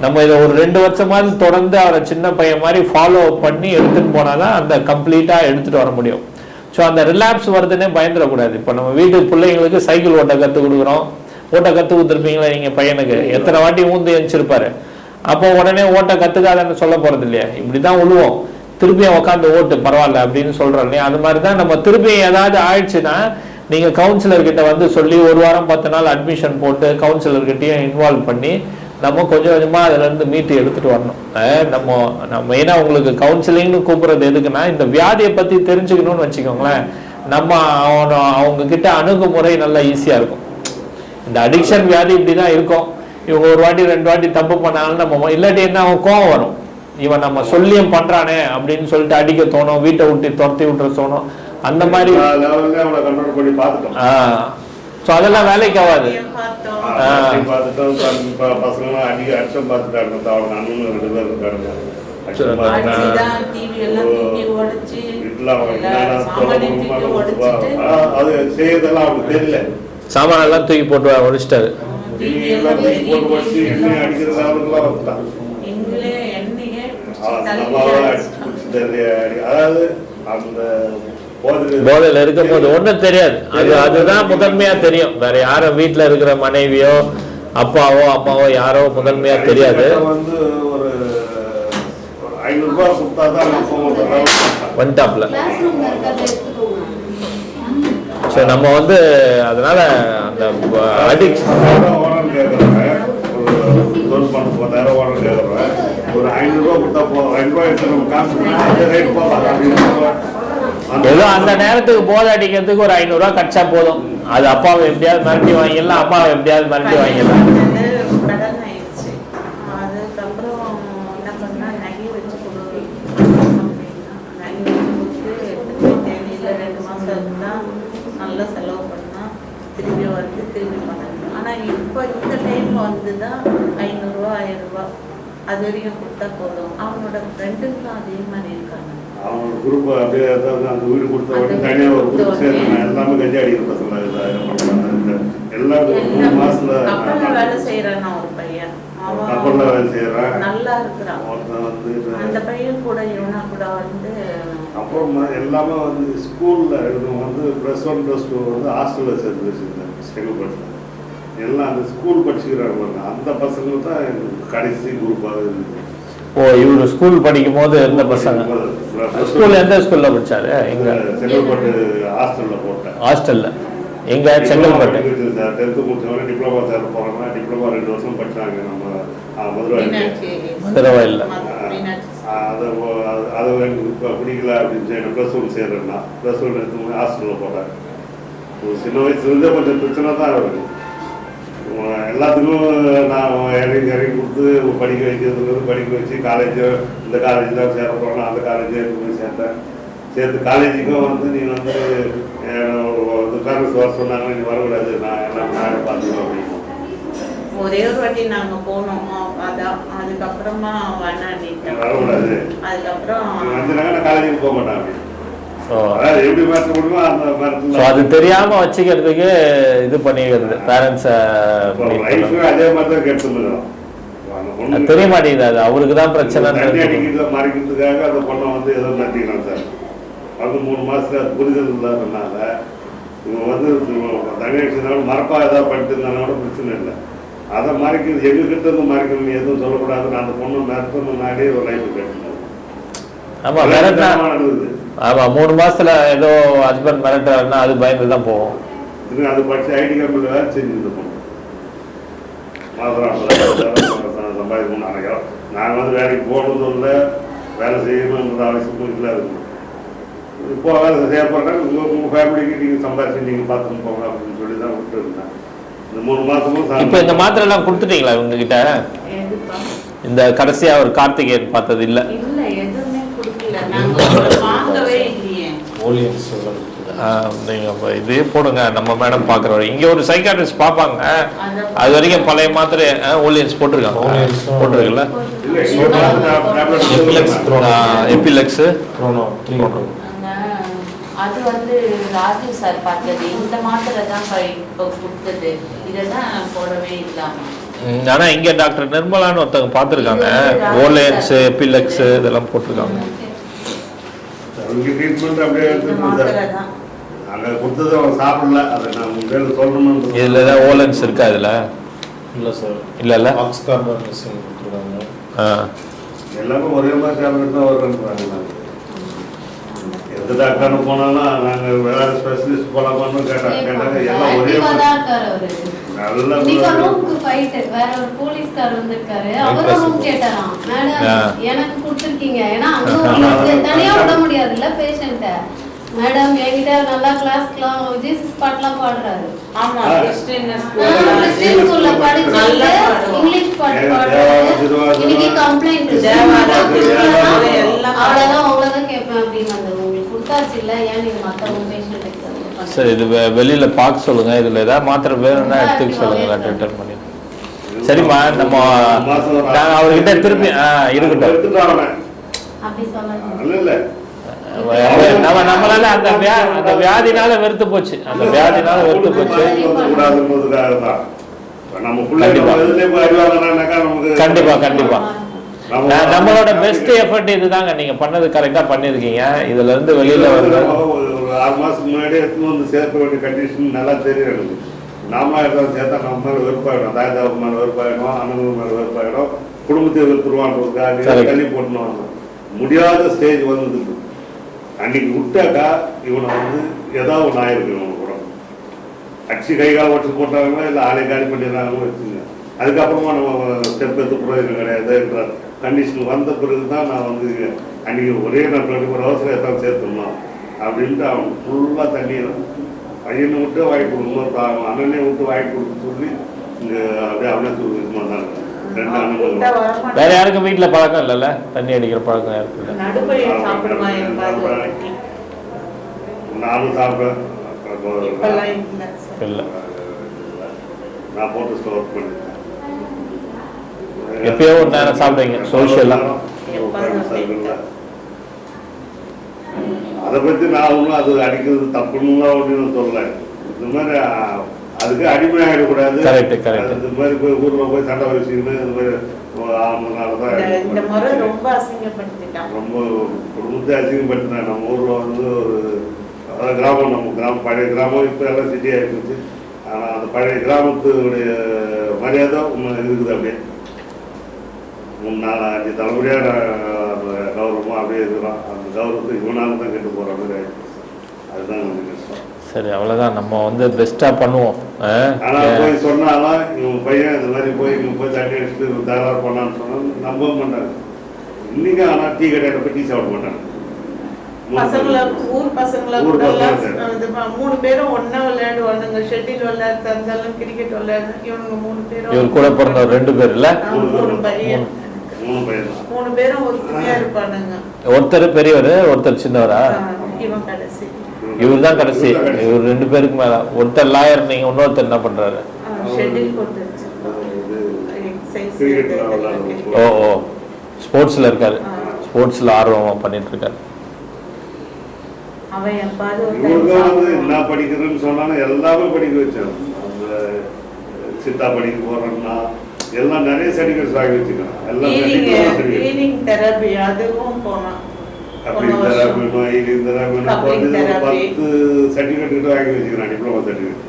S1: நம்ம இதை ஒரு 2 வருஷமாவது தொடர்ந்து அவரை சின்ன பையன் மாதிரி ஃபாலோ பண்ணி எடுத்துன்னு போனால் தான் அந்த கம்ப்ளீட்டாக எடுத்துகிட்டு வர முடியும். ஸோ அந்த ரிலாப்ஸ் வருதுன்னே பயந்துடக்கூடாது. இப்போ நம்ம வீட்டு பிள்ளைங்களுக்கு சைக்கிள் ஓட்ட கற்றுக் கொடுக்குறோம், ஓட்ட கற்றுக் கொடுத்துருப்பீங்களா நீங்கள் பையனுக்கு, எத்தனை வாட்டி ஊந்து எழுந்திருப்பாரு, அப்போ உடனே ஓட்ட கற்றுக்காதன்னு சொல்ல போகிறது இல்லையா, இப்படி தான் உழுவோம், திருப்பியும் உட்காந்து ஓட்டு பரவாயில்ல அப்படின்னு சொல்கிறோம் இல்லையா. அது மாதிரி தான் நம்ம திருப்பியும் ஏதாவது ஆயிடுச்சுன்னா நீங்கள் கவுன்சிலர்கிட்ட வந்து சொல்லி 1 வாரம் 10 நாள் அட்மிஷன் போட்டு கவுன்சிலர்கிட்டையும் இன்வால்வ் பண்ணி நம்ம கொஞ்சம் கொஞ்சமாக அதுலேருந்து மீட்டு எடுத்துகிட்டு வரணும். நம்ம மெயினாக உங்களுக்கு கவுன்சிலிங்னு கூப்பிட்றது எதுக்குன்னா, இந்த வியாதியை பற்றி தெரிஞ்சுக்கணும்னு வச்சுக்கோங்களேன், நம்ம அவங்கக்கிட்ட அணுகுமுறை நல்லா ஈஸியாக இருக்கும். இந்த அடிக்ஷன் வியாதி இப்படி தான் இருக்கும். இவங்க 1 வாட்டி 2 வாட்டி தப்பு பண்ணாலும் நம்ம இல்லாட்டி என்ன அவன் கோவம் வரும், இவன் நம்ம சொல்லியும் பண்ணுறானே அப்படின்னு சொல்லிட்டு அடிக்க தோணும், வீட்டை விட்டு துரத்தி விட்டுற தோணும். அந்த மாதிரி ஸோ அதெல்லாம் வேலைக்கு ஆகாது. சாமானெல்லாம் தூக்கி போட்டு ஒழிச்சிட்டாரு. போதையில இருக்கும் போது ஒண்ணும் தெரியாது, அதுதான் முதன்மையா தெரியும். வேற யாரும் வீட்டுல இருக்கிற மனைவியோ அப்பாவோ அம்மாவோ யாரோ முதன்மையா தெரியாது. வந்துட்டாப்ல. சரி நம்ம வந்து அதனால அந்த அடிக்ஷன் ஒரு 500 ரூபா கொடுத்தா போதும், 2 ரூபாய் எடுத்து நம்ம காசு ஏதோ அந்த நேரத்துக்கு போதை அடிக்கிறதுக்கு ஒரு 500 ரூபா கட்சா போதும். அது அப்பாவை எப்படியாவது மிரட்டி வாங்கிடலாம், அம்மாவை எப்படியாவது மிரட்டி வாங்கிடலாம்.
S3: நல்லா செலவு பண்ணா திரும்பி வந்து திரும்பி பண்ணணும். ஆனா இப்போ இந்த டைம் வந்துதான் 500 ரூபா 1000 ரூபா அது வரைக்கும் கொடுத்தா போதும். அவனோட ஃப்ரெண்டுங்களும் அதே மாதிரி இருக்காங்க. அவங்க குரூப் அப்படியே அந்த வீடு கொடுத்த உடனே தனியாக ஒரு குரூப் சேர்ந்து எல்லாமே கஞ்சி அடிக்கிற பசங்க எல்லாரும் 3 மாசத்துல கப்பல்ல வேலை செய்யறான் ஒரு பையன், கப்பல்ல வேலை செய்யறான், நல்லா இருக்கிறான். அந்த பையன் கூட இவனா கூட வந்து அப்புறம் எல்லாமே வந்து ஸ்கூல்ல வந்து +1 +2 வந்து ஹாஸ்டல்ல சேர்த்து வச்சிருந்தாங்க. செங்கல்பட்டு எல்லாம் அந்த ஸ்கூல் படிச்சுக்கிறாங்க, அந்த பசங்க தான் கடைசி குரூப்பாக இருந்தது.
S1: ஓ இவரு ஸ்கூல் படிக்கும் போது இருந்த பசங்க. ஸ்கூல் எந்த ஸ்கூல்ல படிச்சாரு? எங்க
S2: செங்கல்பட்டு ஹாஸ்டல்ல போட்டேன்.
S1: ஹாஸ்டல்ல எங்க? செங்கல்பட்டு.
S2: 10th முடிச்சவங்க டிப்ளமா சேர போறாங்க. டிப்ளமா 2 வருஷம் படிச்சாங்க. நம்ம
S1: மதுரவாயில்
S2: அது எனக்கு பிடிக்கல அப்படின்னு சொல்லி +1 சேர்றேன்னா +1 எடுத்து ஹாஸ்டல்ல போட்டேன். சின்ன வயசுலேருந்தே கொஞ்சம் பிரச்சனை தான் இருக்கு. எல்லாத்துக்கும் நான் இறங்கி கொடுத்து படிக்க வைக்கிறதுக்கு படிக்க வச்சு காலேஜ் இந்த காலேஜ் தான் சேர போகிறேன்னா அந்த காலேஜ் போய் சேர்த்தேன். சேர்த்து காலேஜுக்கும் வந்து நீ வந்து பேரண்ட்ஸ் வர சொன்னாங்க, நீ வரக்கூடாது, நான் எல்லாம் நானே பார்த்துக்கணும் அப்படின்னு. ஒரே ஒரு வாட்டி நாங்க போனோம், அதான் அதுக்கப்புறமா வேணாம் வரக்கூடாது. அதுக்கப்புறம் நான் காலேஜுக்கு போக மாட்டேன் அப்படின்னு. எப்படி மாற்ற முடியுமோ அந்த மாதிரி
S1: அது தெரியாம வச்சுக்கிறதுக்கு இது பண்ணிக்கிறது பேரண்ட்ஸ்.
S2: அதே மாதிரி தான் கேட்டு
S1: தெரிய மாட்டேங்குது, அது அவருக்கு தான் பிரச்சனை.
S2: மறைக்கிறதுக்காக அந்த பொண்ணை வந்து ஏதோ நட்டிக்கிறான் சார். அது 3 மாசத்துல புரிதல் இல்லாதனால இவங்க வந்து தண்ணி அடிச்சதுனால மரப்பா ஏதாவது பண்ணிட்டு இருந்தாலும் பிரச்சனை இல்லை. அதை மறைக்கிறது எங்ககிட்ட இருந்து மறைக்கணும் எதுவும் சொல்லக்கூடாதுன்னு அந்த பொண்ணு மிரட்டணும்னாலே ஒரு லைஃப் கேட்டுருந்தாங்க.
S1: ஆமா மிரட்டா நடந்தது. ஆமா 3 மாசத்துல ஏதோ ஹஸ்பண்ட் மிரட்டாருன்னா அது பயந்து தான் போவோம்.
S2: அது படிச்சு ஐடி கம்பெனியில் வேலை செஞ்சுட்டு போனோம். சம்பாதிக்கணும் நினைக்கிறோம். நாங்கள் வந்து வேலைக்கு போகணும்னு இல்லை, வேலை செய்யணுன்ற அவசியம் இல்லை. இருக்கணும் இப்போ வேலை செய்ய போகிறேன், உங்கள் ஃபேமிலிக்கு நீங்கள் சம்பாதிச்சு நீங்கள் பார்த்துன்னு போங்க அப்படின்னு சொல்லி தான் விட்டு இருந்தேன். இந்த 3 மாதமும்
S1: இப்போ இந்த மாத்திரை எல்லாம் கொடுத்துட்டீங்களா இவங்க கிட்ட? இந்த கடைசியா ஒரு கார்த்திகேயன் பார்த்தது இல்லை?
S3: இல்லை எதுவுமே கொடுக்கல, நாங்கள் வாங்கவே இல்லையே.
S4: ஓலியன்ஸ்
S1: நீங்கள் இதே போடுங்க, நம்ம மேடம் பார்க்குறோம். இங்கே ஒரு சைக்காட்ரிஸ்ட் பார்ப்பாங்க, அது வரைக்கும் பழைய மாத்திரை ஓலியன்ஸ் போட்டிருக்காங்க. போட்டிருக்குல்ல எபிலெக்ஸு
S3: அது வந்து ராஜீவ் சார் பார்த்தது. இந்த மாத்திரை தான் இப்போ கொடுத்தது, இதை தான் போடவே இல்லாமல்.
S1: ஆனா இங்க டாக்டர் நிர்மலான்னு ஒருத்தவங்க பார்த்துருக்காங்க, ஓலியன்ஸ் எபிலெக்ஸ் இதெல்லாம் போட்டிருக்காங்க. இதுல ஏதாவது ஓலன்ஸ் இருக்கா இதுல?
S4: இல்லை சார்.
S1: இல்ல
S4: ஆக்ஸ்கார்பன் கொடுத்துருக்காங்க.
S2: எல்லாமே ஒரே மாதிரி டேப்லெட் தான் வரும்ன்றாங்க. எந்த டாக்டர் போனாலும் நாங்கள் வேற ஸ்பெஷலிஸ்ட் போலாமான்னு கேட்டாங்க. எல்லாம் ஒரே
S5: எனக்கு கொடுத்துருக்கீங்க. ஏன்னா தனியா விட முடியாதுல்ல பேஷண்ட்ட. மேடம் என்கிட்ட நல்லா கிளாஸ்லாம் ஜீசஸ் பாட்டுலாம் பாடுறாரு. ஸ்கூல்ல படிச்சு இங்கிலீஷ் பாட்டு பாடுறாரு. இன்னைக்கு கம்ப்ளைண்ட் அவ்வளவுதான் உங்களதான் கேட்பேன் அப்படின்னு வந்து உங்களுக்கு கொடுத்தாச்சு இல்ல, ஏன் நீங்க மத்தவங்க பேஷண்ட்
S1: சரி இது வெளியில பார்க்க சொல்லுங்க. இதுல ஏதாவது மாத்திரை வேணும்னா எடுத்துக்க சொல்லுங்க, ரிட்டர்ன் பண்ணி. சரிம்மா, நம்ம அவர்கிட்ட திருப்பி இருக்கட்டும்.
S5: அப்படி சொல்லுங்க.
S1: நம்மளால அந்த வியாதினால வெறுத்து போச்சு, அந்த வியாதினால வெறுத்து போச்சு. கண்டிப்பா கண்டிப்பா நம்மளோட பெஸ்ட் எஃபர்ட் இதுதாங்க. நீங்க பண்ணது கரெக்டா பண்ணிருக்கீங்க. இதுல இருந்து வெளியில வந்து
S2: 6 மாசத்துக்கு முன்னாடியே எடுத்து வந்து சேர்க்க வேண்டிய கண்டிஷன் நல்லா தெரியும் எனக்கு. நாமளா எடுத்தாலும் சேர்த்தா நம்ம மேலே வெறுப்பாயிடும், தாய் தாப்பு மேலே வெறுப்பாயிடும், அண்ணன் மேலே வெறுப்பாயிடும், குடும்பத்தை வெறுத்துருவான்றதுக்காக தள்ளி போட்டுன்னு முடியாத ஸ்டேஜ் வந்ததுக்கு அன்னைக்கு விட்டாக்கா இவனை வந்து ஏதாவது ஒன்று ஆயிருக்கு. இவங்க கூட அடிச்சு கை கால் ஓட்டு போட்டாங்களோ இல்லை ஆளை காலி பண்ணிடுறாங்களோ வச்சுங்க. அதுக்கப்புறமா நம்ம ஸ்டெப் எடுத்து பிரயோஜனம் கிடையாதுன்ற கண்டிஷன் வந்த பிறகு தான் நான் வந்து அன்றைக்கி ஒரே நான் 24 ஹவர்ஸில் எத்தான் சேர்த்துடணும் அப்படின்ட்டு அவன் ஃபுல்லாக தண்ணிடும். பையனை விட்டு வாங்கி கொடுக்கணும், அவன் அண்ணனே விட்டு வாங்கி கொடுக்க சொல்லி இங்கே அப்படியே அவனே இது பண்ணாங்க. 2 அண்ணன்
S1: வேற யாருக்கும் வீட்டுல பழக்கம் இல்லைல்ல, தண்ணி அடிக்கிற பழக்கம் யாருக்கு?
S2: நானும் சாப்பிட்டேன்
S1: இல்லை,
S2: நான் போட்டு ஸ்டோர் பண்ணிட்டேன்.
S1: எப்பயோ ஒரு நேரம் சாப்பிடுங்க சோசியலா.
S2: அதை பத்தி நான் ஒன்றும் அது அடிக்கிறது தப்புன்னு அப்படின்னு சொல்லலை. இந்த மாதிரி அதுக்கு அடிமை ஆகிடக்கூடாது. இந்த மாதிரி போய் ஊர்ல போய் சண்டை வச்சுக்கணும். இந்த மாதிரி ரொம்ப குடும்பத்தை அசிங்கப்படுத்தினேன். நம்ம ஊர்ல வந்து ஒரு கிராமம், நம்ம கிராமம் பழைய கிராமம், இப்போ எல்லாம் சிட்டி ஆகிடுச்சு. ஆனால் அந்த பழைய கிராமத்துடைய மரியாதை இருக்குது. அப்படியே 3-4-5 தலைமுறையாக கௌரவமாக அப்படியே இருக்கிறோம். அந்த கௌரவத்தை இவனால தான் கெட்டு போகிற மாதிரி ஆகிடுச்சு. அதுதான் கொஞ்சம் கஷ்டம்.
S1: சரி, அவ்வளோதான். நம்ம வந்து பெஸ்ட்டாக பண்ணுவோம்.
S2: ஆனால் போய் சொன்னாலும் இவங்க பையன் இந்த மாதிரி போய் இவங்க போய் தண்ணி அடிச்சுட்டு தகராறு பண்ணான்னு சொன்னாலும் நம்ப மாட்டாங்க. இன்னைக்கு ஆனால் டீ கடையில் போய் டீ சாப்பிட மாட்டாங்க.
S3: ஊர் பசங்களை 3 பேரும் ஒன்னா விளையாடுவானுங்க. ஷெட்டில் விளையாடுறதா இருந்தாலும் கிரிக்கெட் விளையாடு. இவனுங்க 3 பேரும்,
S1: இவர் கூட பிறந்த 2 பேர் இல்ல,
S3: 3 பையன், 3 பேரும் ஒருத்தரையா இருப்பானுங்க.
S1: ஒருத்தர் பெரியவர், ஒருத்தர் சின்னவரா?
S3: இவன் கடைசி.
S1: இவர் தான் கடைசி. இவர் 2 பேருக்கு மேல. ஒருத்தர் லாயர், நீங்க இன்னொருத்தர் என்ன பண்றாரு?
S3: ஷெட்டில் போட்டு
S1: ஓ ஓ ஸ்போர்ட்ஸ்ல இருக்காரு. ஸ்போர்ட்ஸ்ல ஆர்வமா பண்ணிட்டு இருக்காரு.
S2: என்ன படிக்கிறேன்னு சொன்னாலும் எல்லாமே படிக்க வச்சாங்க. அந்த சித்தா படிக்க போறோம்னா எல்லாம் நிறைய சர்டிஃபிகேட்ஸ் வாங்கி வச்சுக்கலாம். எல்லாம் சர்டிஃபிகேட் வாங்கி வச்சுக்கிறேன். Diploma certificate.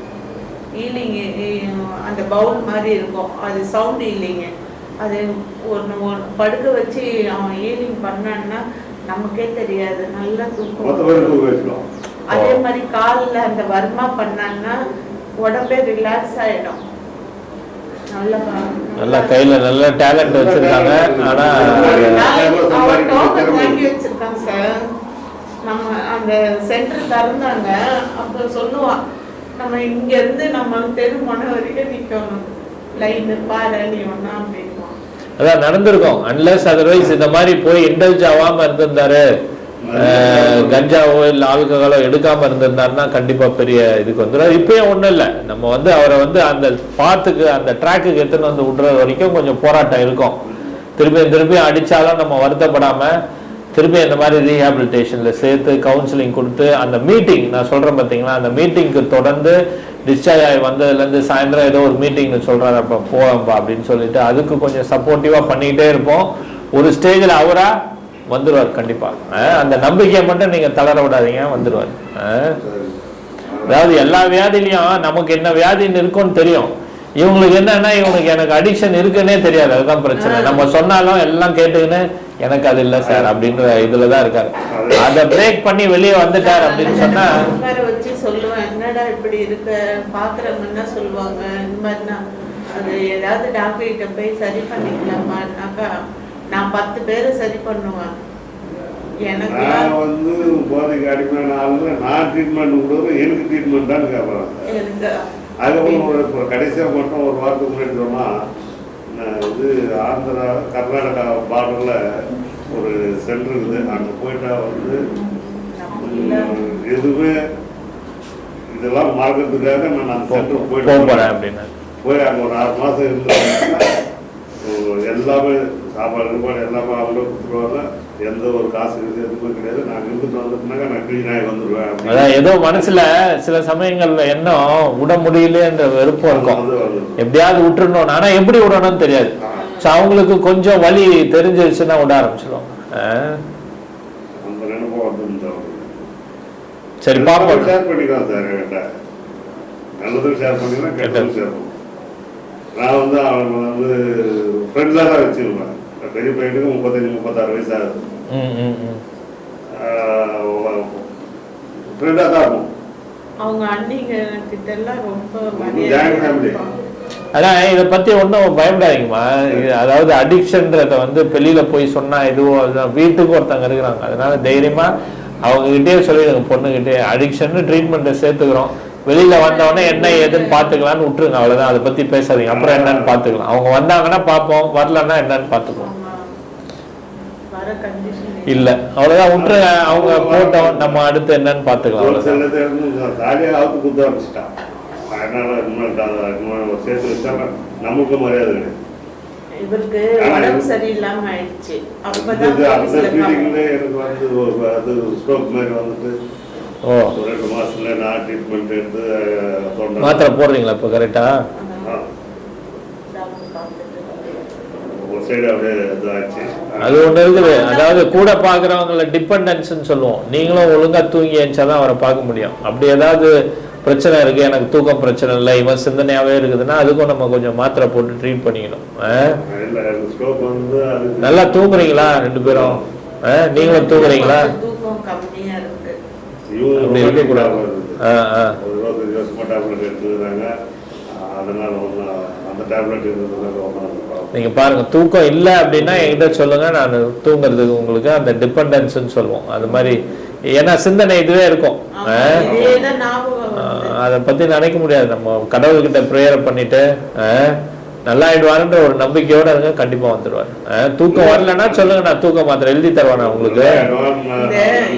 S3: அந்த பவுல் மாதிரி இருக்கும், அது சவுண்ட் இல்லைங்க. அது ஒன்று படுக்க வச்சு அவன் ஈலிங் பண்ணான்னா நமக்கே தெரியாது, நல்லா தூக்கம். அதே மாதிரி காலில் அந்த வர்மா பண்ணான்னா உடம்பே ரிலாக்ஸ் ஆயிடும்.
S1: நல்லா கையில நல்ல டேலண்ட் வச்சிருக்காங்க. ஆனா
S3: வாங்கி வச்சிருக்காங்க சார். நம்ம அந்த சென்டர் திறந்தாங்க, அப்புறம் சொல்லுவான், நம்ம இங்க இருந்து நம்ம தெரு மன வரைக்கும் நிக்கணும், லைன் பாரு நீ ஒன்னா அப்படின்வான்.
S1: அதான் நடந்திருக்கும். அன்லெஸ் அதர்வைஸ் இந்த மாதிரி போய் இன்டல்ஜ் ஆகாம இருந்திருந்தாரு கஞ்சாவோ இல்லை ஆல்கஹாலோ எடுக்காம இருந்திருந்தாருன்னா கண்டிப்பா பெரிய இதுக்கு வந்துடும். இப்பயும் ஒண்ணும் இல்லை, நம்ம வந்து அவரை வந்து அந்த பாத்துக்கு அந்த ட்ராக்குக்கு எடுத்துன்னு வந்து விடுறது வரைக்கும் கொஞ்சம் போராட்டம் இருக்கும். திருப்பியும் அடிச்சாலும் நம்ம வருத்தப்படாம திருப்பி இந்த மாதிரி ரீஹாபிலிட்டேஷன்ல சேர்த்து கவுன்சிலிங் கொடுத்து அந்த மீட்டிங் நான் சொல்றேன் பார்த்தீங்களா, அந்த மீட்டிங்க்கு தொடர்ந்து டிஸ்சார்ஜ் ஆகி வந்ததுலேருந்து சாயந்தரம் ஏதோ ஒரு மீட்டிங்னு சொல்றாரு, அப்போ போகம்பா அப்படின்னு சொல்லிட்டு அதுக்கு கொஞ்சம் சப்போர்ட்டிவா பண்ணிக்கிட்டே இருப்போம். ஒரு ஸ்டேஜில் அவரா வந்துடுவார் கண்டிப்பா. அந்த நம்பிக்கையை மட்டும் நீங்க தளர விடாதீங்க, வந்துடுவார். அதாவது எல்லா வியாதிலையும் நமக்கு என்ன வியாதின்னு இருக்கும்னு தெரியும், இவங்களுக்கு என்னன்னா இவனுக்கு எனக்கு அடிக்ஷன் இருக்குன்னே தெரியாது. அதுதான் பிரச்சனை. நம்ம சொன்னாலும் எல்லாம் கேட்டுக்கின்னு எனக்கு அது இல்லை சார் அப்படின்ற இதுலதான் இருக்காரு. அதை பிரேக் பண்ணி வெளியே வந்துட்டார் அப்படின்னு சொன்னா
S3: வச்சு சொல்லுவேன், என்னடா இப்படி இருக்க பாக்குறவங்கன்னா சொல்லுவாங்க இந்த மாதிரினா அது ஏதாவது டாக்டர் கிட்ட போய் சரி பண்ணிக்கலாமான்னாக்கா நான் 10 பேரை சரி பண்ணுவேன். எனக்கு
S2: நான் வந்து போதைக்கு அடிமையான ஆளுங்க நான் ட்ரீட்மெண்ட் கொடுக்குறது எனக்கு ட்ரீட்மெண்ட் தான் கேட்பறேன்.
S3: எனக்கு
S2: அதுக்கப்புறம் ஒரு கடைசியாக மட்டும் ஒரு வாரத்துக்கு முன்னாடி சொன்னால் இது ஆந்திரா கர்நாடகா பார்டரில் ஒரு சென்டர் இருக்குது, அங்கே போயிட்டா வந்து எதுவுமே இதெல்லாம் மார்க்கிறதுக்காக நான் அந்த சென்டர் போயிட்டு
S1: அப்படின்னு
S2: போய் அங்கே ஒரு 6 மாதம் இருந்தேன். எல்லாமே சாப்பாடு எல்லாமே அவங்களே கொடுத்துருவாங்க, எந்த ஒரு காசு எதுவுமே கிடையாது. நாங்கள் இருந்துட்டு வந்துட்டுனாக்கா நான் கிளீனாகி வந்துடுவேன்.
S1: அதான் ஏதோ மனசுல சில சமயங்கள்ல எண்ணம் விட முடியலன்ற வெறுப்பம் இருக்கும், எப்படியாவது விட்டுறணும். ஆனா எப்படி விடணும்னு தெரியாது. அவங்களுக்கு கொஞ்சம் வலி தெரிஞ்சிருச்சுன்னா விட ஆரம்பிச்சிடும்.
S2: அந்த நினைப்பா வந்து
S1: சரி பாப்போம்,
S2: ஷேர் பண்ணிக்கலாம் சார். என்கிட்ட நல்லதும் ஷேர் பண்ணிக்கலாம், கெட்டதும் ஷேர் பண்ணுவேன். நான் வந்து அவனுக்கு வந்து ஃப்ரெண்ட்ஸாக தான் வச்சுருப்பேன். பெரிய பையனுக்கு 35-36 வயசு ஆகுது. ஃப்ரெண்டாக தான் இருக்கும்.
S3: அவங்க அண்ணிங்க கிட்ட எல்லாம் ரொம்ப
S2: ஜாயிண்ட் ஃபேமிலி.
S1: அதான் இதை பத்தி ஒன்றும் பயப்படாதீங்கம்மா. அதாவது அடிக்ஷன்றத வந்து வெளியில போய் சொன்னா எதுவோ அதுதான். வீட்டுக்கு ஒருத்தவங்க இருக்கிறாங்க, அதனால தைரியமா அவங்க கிட்டே சொல்லிடுங்க, பொண்ணுகிட்டே அடிக்ஷன் ட்ரீட்மெண்ட்டை சேர்த்துக்கிறோம், வெளியில வந்தவொடனே என்ன ஏதுன்னு பாத்துக்கலாம்னு விட்டுருங்க, அவ்வளவுதான். அதை பத்தி பேசாதீங்க, அப்புறம் என்னன்னு பாத்துக்கலாம். அவங்க வந்தாங்கன்னா பார்ப்போம், வரலன்னா என்னன்னு பாத்துக்குவோம். இல்ல அவ்வளவுதான், விட்டுருங்க. அவங்க போட்டோம், நம்ம அடுத்து என்னன்னு பாத்துக்கலாம்.
S2: சேர்த்து வச்சா நமக்கு மரியாதை கிடையாது.
S3: இவருக்கு உடம்பு சரியில்லாம ஆயிடுச்சு.
S2: எனக்கு வந்து அது ஸ்ட்ரோக் மாதிரி வந்துட்டு 2 மாசத்துல நான் ட்ரீட்மெண்ட் எடுத்து
S1: மாத்திரை போடுறீங்களா இப்போ கரெக்டா?
S2: ஒரு சைடு அப்படியே இதாச்சு.
S1: அது ஒண்ணு இருக்குது, அதாவது கூட பாக்குறவங்கள டிபெண்டன்ஸ்ன்னு சொல்லுவோம். நீங்களும் ஒழுங்கா தூங்கி எழுந்தாதான் அவரை பார்க்க முடியும். அப்படி ஏதாவது பிரச்சனை இருக்கு, எனக்கு தூக்கம் பிரச்சனை இல்லை, இவன் சிந்தனையாவே இருக்குதுன்னா அதுக்கும் நம்ம கொஞ்சம் மாத்திரை போட்டு ட்ரீட் பண்ணிக்கணும். நல்லா தூங்குறீங்களா 2 பேரும்? நீங்களும் தூங்குறீங்களா?
S3: தூக்கம் கம்மியா இருக்கு.
S1: அப்படி இருக்கக்கூடாது. நீங்க பாருங்க, தூக்கம் இல்லை அப்படின்னா என்கிட்ட சொல்லுங்க, நான் தூங்குறதுக்கு உங்களுக்கு அந்த டிபெண்டன்ஸ்ன்னு சொல்லுவோம். அது மாதிரி ஏன்னா சிந்தனை இதுவே இருக்கும், அதை பத்தி நினைக்க முடியாது. நம்ம கடவுள்கிட்ட ப்ரேயரை பண்ணிட்டு நல்லாயிடுவாருன்ற ஒரு நம்பிக்கையோட இருங்க, கண்டிப்பா வந்துடுவாரு. தூக்கம் வரலன்னா சொல்லுங்க, நான் தூக்க மாத்திரை எழுதி தருவானே உங்களுக்கு.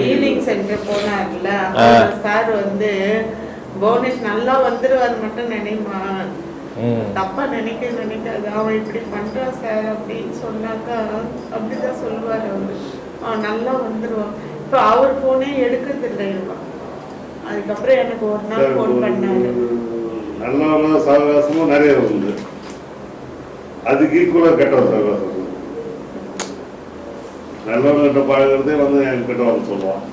S3: ஈவினிங் சென்டர் போனார்ல சார் வந்து போனஸ் நல்லா வந்துருவாரு மட்டும் நினைமா, தப்பா நினைக்காது. அவன் இப்படி பண்றான் சார் அப்படின்னு சொன்னாக்கா அப்படிதான் சொல்லுவாரு அவரு. நல்லா வந்துருவான். இப்போ அவர் போனே எடுக்கிறது இல்லை. அதுக்கப்புறம் எனக்கு ஒரு நாள் போன் பண்ணாரு.
S2: நல்ல சகவாசமும் நிறைய உண்டு, அதுக்கு ஈக்குவலா கெட்ட சகவாசம். நல்லவங்கிட்ட பழகிறதே வந்து என்கிட்ட வந்து சொல்லுவான்.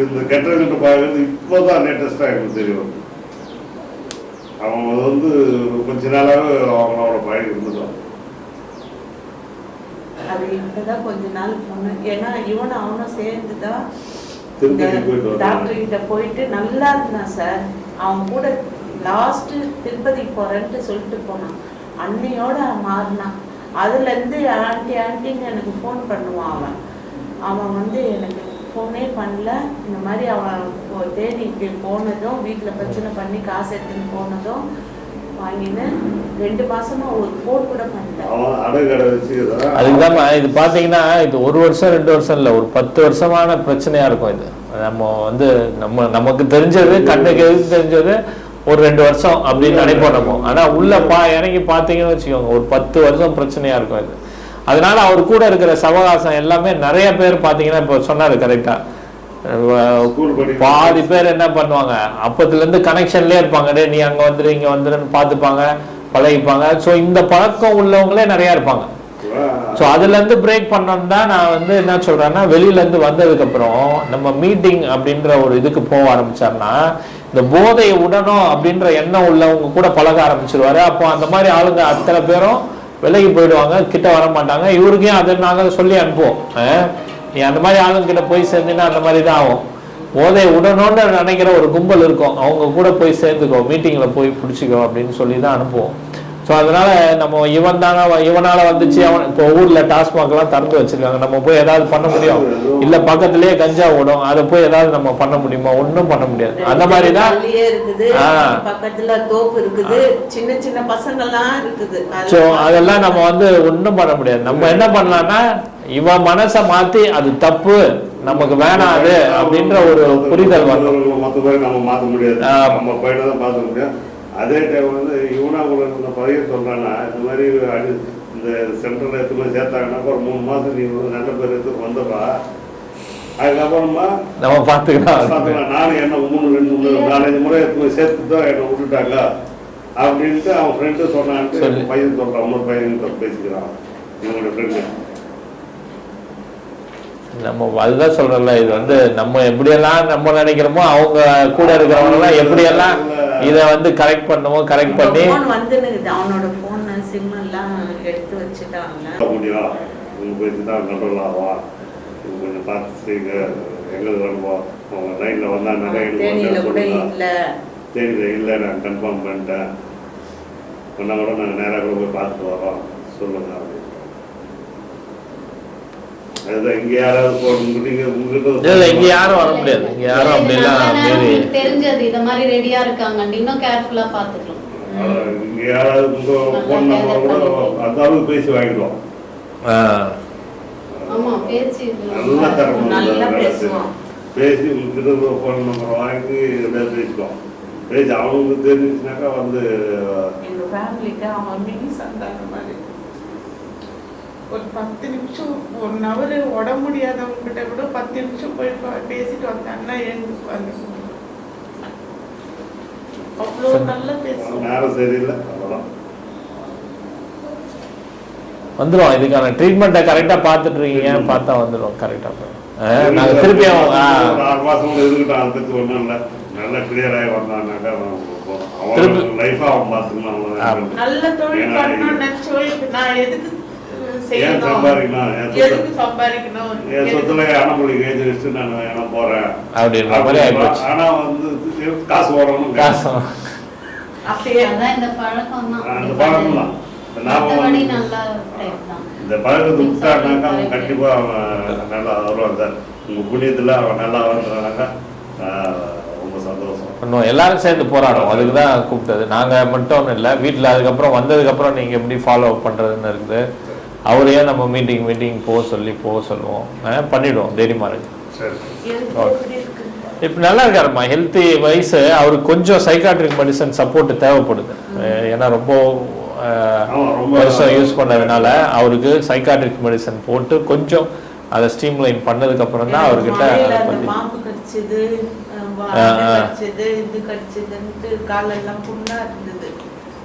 S2: இந்த கெட்டவங்கிட்ட பழகிறது இப்போதான் லேட்டஸ்டா எனக்கு தெரியும். அவங்க வந்து கொஞ்ச நாளாவே அவங்களோட பழகி இருந்துட்டான்.
S3: அது இப்பதான் கொஞ்ச நாள் போனேன். ஏன்னா இவனும் அவனும் சேர்ந்துதான் டாக்டர் கிட்ட போயிட்டு நல்லா இருந்தான் சார். அவன் கூட லாஸ்ட் திருப்பதி போறேன்ட்டு சொல்லிட்டு போனான். அன்னையோட மாறினான். அதுல இருந்து ஆன்டின்னு எனக்கு ஃபோன் பண்ணுவான். அவன் வந்து எனக்கு ஃபோனே பண்ணல. இந்த மாதிரி அவன் தேடிக்கு போனதும், வீட்டில் பிரச்சனை பண்ணி காசு எடுத்துன்னு போனதும் வாங்கின்னு 2 மாசமா ஒரு ஃபோன் கூட பண்ணிட்டேன்.
S2: அவன் அடகடை வச்சுக்கிறதா
S1: அதுக்குதான் இது பார்த்தீங்கன்னா இது 1 வருஷம் 2 வருஷம் இல்லை, ஒரு 10 வருஷமான பிரச்சனையா இருக்கும் இது. நம்ம வந்து நமக்கு தெரிஞ்சது, கண்ணுக்கு எதுக்கு தெரிஞ்சது ஒரு 2 வருஷம் அப்படின்னு நினைப்போம் நம்ம. ஆனா உள்ள இறங்கி பார்த்தீங்கன்னு வச்சுக்கோங்க, ஒரு 10 வருஷம் பிரச்சனையா இருக்கும் இது. அதனால அவர் கூட இருக்கிற சவகாசம் எல்லாமே நிறைய பேர் பார்த்தீங்கன்னா இப்போ சொன்னாரு கரெக்டா, பாதி பேர் என்ன பண்ணுவாங்க, அப்பத்துல இருந்து கனெக்ஷன்லயே இருப்பாங்க. டே நீ அங்க வந்துரு இங்க வந்துருன்னு பார்த்துப்பாங்க, பழகிப்பாங்க. ஸோ இந்த பழக்கம் உள்ளவங்களே நிறைய இருப்பாங்க. ஸோ அதுல இருந்து பிரேக் பண்ணோம் தான் நான் வந்து என்ன சொல்றேன்னா, வெளியில இருந்து வந்ததுக்கு அப்புறம் நம்ம மீட்டிங் அப்படின்ற ஒரு இதுக்கு போக ஆரம்பிச்சாருன்னா, இந்த போதையை உடனும் அப்படின்ற எண்ணம் உள்ளவங்க கூட பழக ஆரம்பிச்சிருவாரு. அப்போ அந்த மாதிரி ஆளுங்க அத்தனை பேரும் விலகி போயிடுவாங்க, கிட்ட வர மாட்டாங்க. இவருக்கே அதை நாங்கள் சொல்லி அனுப்புவோம், நீ அந்த மாதிரி ஆளுங்கிட்ட போய் சேர்ந்தீங்கன்னா அந்த மாதிரி தான் ஆகும். போதை உடனோன்னு நினைக்கிற ஒரு கும்பல் இருக்கும், அவங்க கூட போய் சேர்ந்துக்கோ, மீட்டிங்கில் போய் பிடிச்சிக்கோ அப்படின்னு சொல்லி தான் அனுப்புவோம். ஸோ அதனால நம்ம இவனால வந்துச்சு, அவன் இப்போ ஊர்ல டாஸ்மாக்லாம் திறந்து வச்சிருக்காங்க, நம்ம போய் ஏதாவது பண்ண முடியும்? இல்ல பக்கத்துலயே கஞ்சா ஓடும், அதை போய் ஏதாவது நம்ம பண்ண முடியுமா? ஒன்றும் பண்ண முடியாது. அந்த மாதிரி தான்
S3: பக்கத்துல தோப்பு இருக்குது, சின்ன சின்ன பசங்கள்லாம் இருக்குது.
S1: ஸோ அதெல்லாம் நம்ம வந்து ஒன்றும் பண்ண முடியாது. நம்ம என்ன பண்ணலாம்னா, இவன் மனசை மாத்தி அது தப்பு, நமக்கு வேணாம் அது அப்படின்ற ஒரு புரிதல் வரணும்.
S2: மற்ற பேர் நம்ம மாற்ற முடியாது, நம்ம பையனை தான் மாற்ற முடியும். அதே டைம் வந்து இவனா கூட இந்த பையன் சொல்றான்னா, இந்த மாதிரி இந்த சென்ட்ரல் எடுத்து சேர்த்தாங்கன்னா ஒரு 3 மாதம் நீ நல்ல பேர் எடுத்து வந்துடுறா, அதுக்கப்புறமா
S1: நம்ம பார்த்துக்கலாம்.
S2: நானும் என்ன 3-4 முறை எடுத்து சேர்த்து தான் என்னை விட்டுட்டாங்க அப்படின்ட்டு அவன் ஃப்ரெண்டு சொன்னான்ட்டு பையன் சொல்றான், இன்னொரு பையன் பேசிக்கிறான் இவங்களோட ஃப்ரெண்டு.
S1: நம்ம அதுதான் சொல்றோம்ல, இது வந்து நம்ம எப்படியெல்லாம் நம்ம நினைக்கிறோமோ அவங்க கூட இருக்கிறவங்க எல்லாம் எப்படியெல்லாம் இதை வந்து கரெக்ட் பண்ணுவோம், கரெக்ட் பண்ணி
S3: அவனோட போன் சிம் எல்லாம் எடுத்து வச்சுட்டாங்க.
S2: முடியும் இவங்க போயிட்டு தான் கண்ட்ரோல் ஆகும், இவங்க கொஞ்சம் பார்த்து செய்யுங்க, எங்களுக்கு வருவோம், அவங்க லைனில் வந்தால் நிறைய
S3: தேனியில் கூட இல்லை,
S2: தேனியில் இல்லை நான் கன்ஃபார்ம் பண்ணிட்டேன், சொன்னால் கூட நாங்கள் நேராக கூட போய் பார்த்துட்டு வரோம் சொல்லுங்க அப்படின்னு. அதுதான் இங்கே யாராவது உங்ககிட்ட
S1: இங்க யாரும் வர முடியாது, இங்க யாரும் அப்படிலாம்
S5: தெரிஞ்சது இந்த மாதிரி ரெடியா இருக்காங்க, இன்னும் கேர்ஃபுல்லா பாத்துக்கலாம்.
S2: இங்க யாராவது உங்க போன் நம்பர் கூட அந்த அளவுக்கு பேசி வாங்கிடுவோம்.
S5: ஆமா பேசி
S2: நல்லா தரணும்,
S3: நல்லா பேசுவோம்.
S2: பேசி உங்ககிட்ட போன் நம்பர் வாங்கி பேசிக்குவோம். பேசி அவங்களுக்கு தெரிஞ்சுச்சுனாக்கா வந்து
S3: எங்க ஃபேமிலிக்கு அவன் மினி சந்தான மாதிரி ஒரு 10 நிமிஷம் 1 hour உட முடியாதவங்க கிட்ட கூட 10 நிமிஷம் போய் பேசிட்டு வந்தாங்கன்னா எழுந்துப்பாங்க. அவ்வளோ நல்லா பேசுவோம்.
S2: நேரம் சரியில்லை அவ்வளோதான்
S1: வந்துடும். இதுக்கான ட்ரீட்மெண்ட்டை கரெக்டா பார்த்துட்டு இருக்கீங்க, பார்த்தா வந்துடும் கரெக்டா. நாங்க திருப்பி
S2: 6 மாசம் இருக்கட்டும், அதை பற்றி ஒன்றும் இல்லை, நல்லா கிளியர் ஆகி வந்தாங்கன்னாக்கா அவன் லைஃபா அவன் பார்த்துக்கலாம்.
S3: நல்ல தொழில் பண்ணணும்னு நினைச்சு நான் எதுக்கு
S2: சம்பாதிக்கணும்,
S3: சம்பாதிக்கணும்,
S2: என் சொத்துல அணமொழிக்கு எழுதி வச்சுட்டு நான் என்ன போறேன்
S1: அப்படின்ற மாதிரி ஆயிடுச்சு.
S2: ஆனா வந்து காசு ஓடணும்,
S1: காசு
S3: அப்படியே
S5: இந்த பழக்கம் தான்,
S2: அந்த பழக்கம் தான். இந்த பழக்கத்தை விட்டாருனாக்கா அவன் கண்டிப்பா அவன் நல்லா வருவான் சார். உங்க புண்ணியத்துல அவன் நல்லா வருவானாக்கா ரொம்ப சந்தோஷம்.
S1: எல்லாரும் சேர்ந்து போராடும், அதுக்கு தான் கூப்பிட்டது. நாங்க மட்டும் இல்லை, வீட்டில் அதுக்கப்புறம் வந்ததுக்கப்புறம் நீங்க எப்படி ஃபாலோ அப் பண்றதுன்னு இருக்குது. அவரையே நம்ம மீட்டிங் போக சொல்லுவோம், பண்ணிடுவோம். தைரியமா இருக்கு. இப்போ நல்லா இருக்காருமா, ஹெல்த்தி வயசு. அவருக்கு கொஞ்சம் சைக்காட்ரிக் மெடிசன் சப்போர்ட் தேவைப்படுது. ஏன்னா ரொம்ப வருஷம் யூஸ் பண்ணதுனால அவருக்கு சைக்காட்ரிக் மெடிசன் போட்டு கொஞ்சம் அதை ஸ்ட்ரீம்லைன் பண்ணதுக்கு அப்புறம் தான் அவர்கிட்ட
S3: பாம்பு கடிச்சது, இது கடிச்சதுன்ட்டு காலெல்லாம் புண்ணா இருந்தது,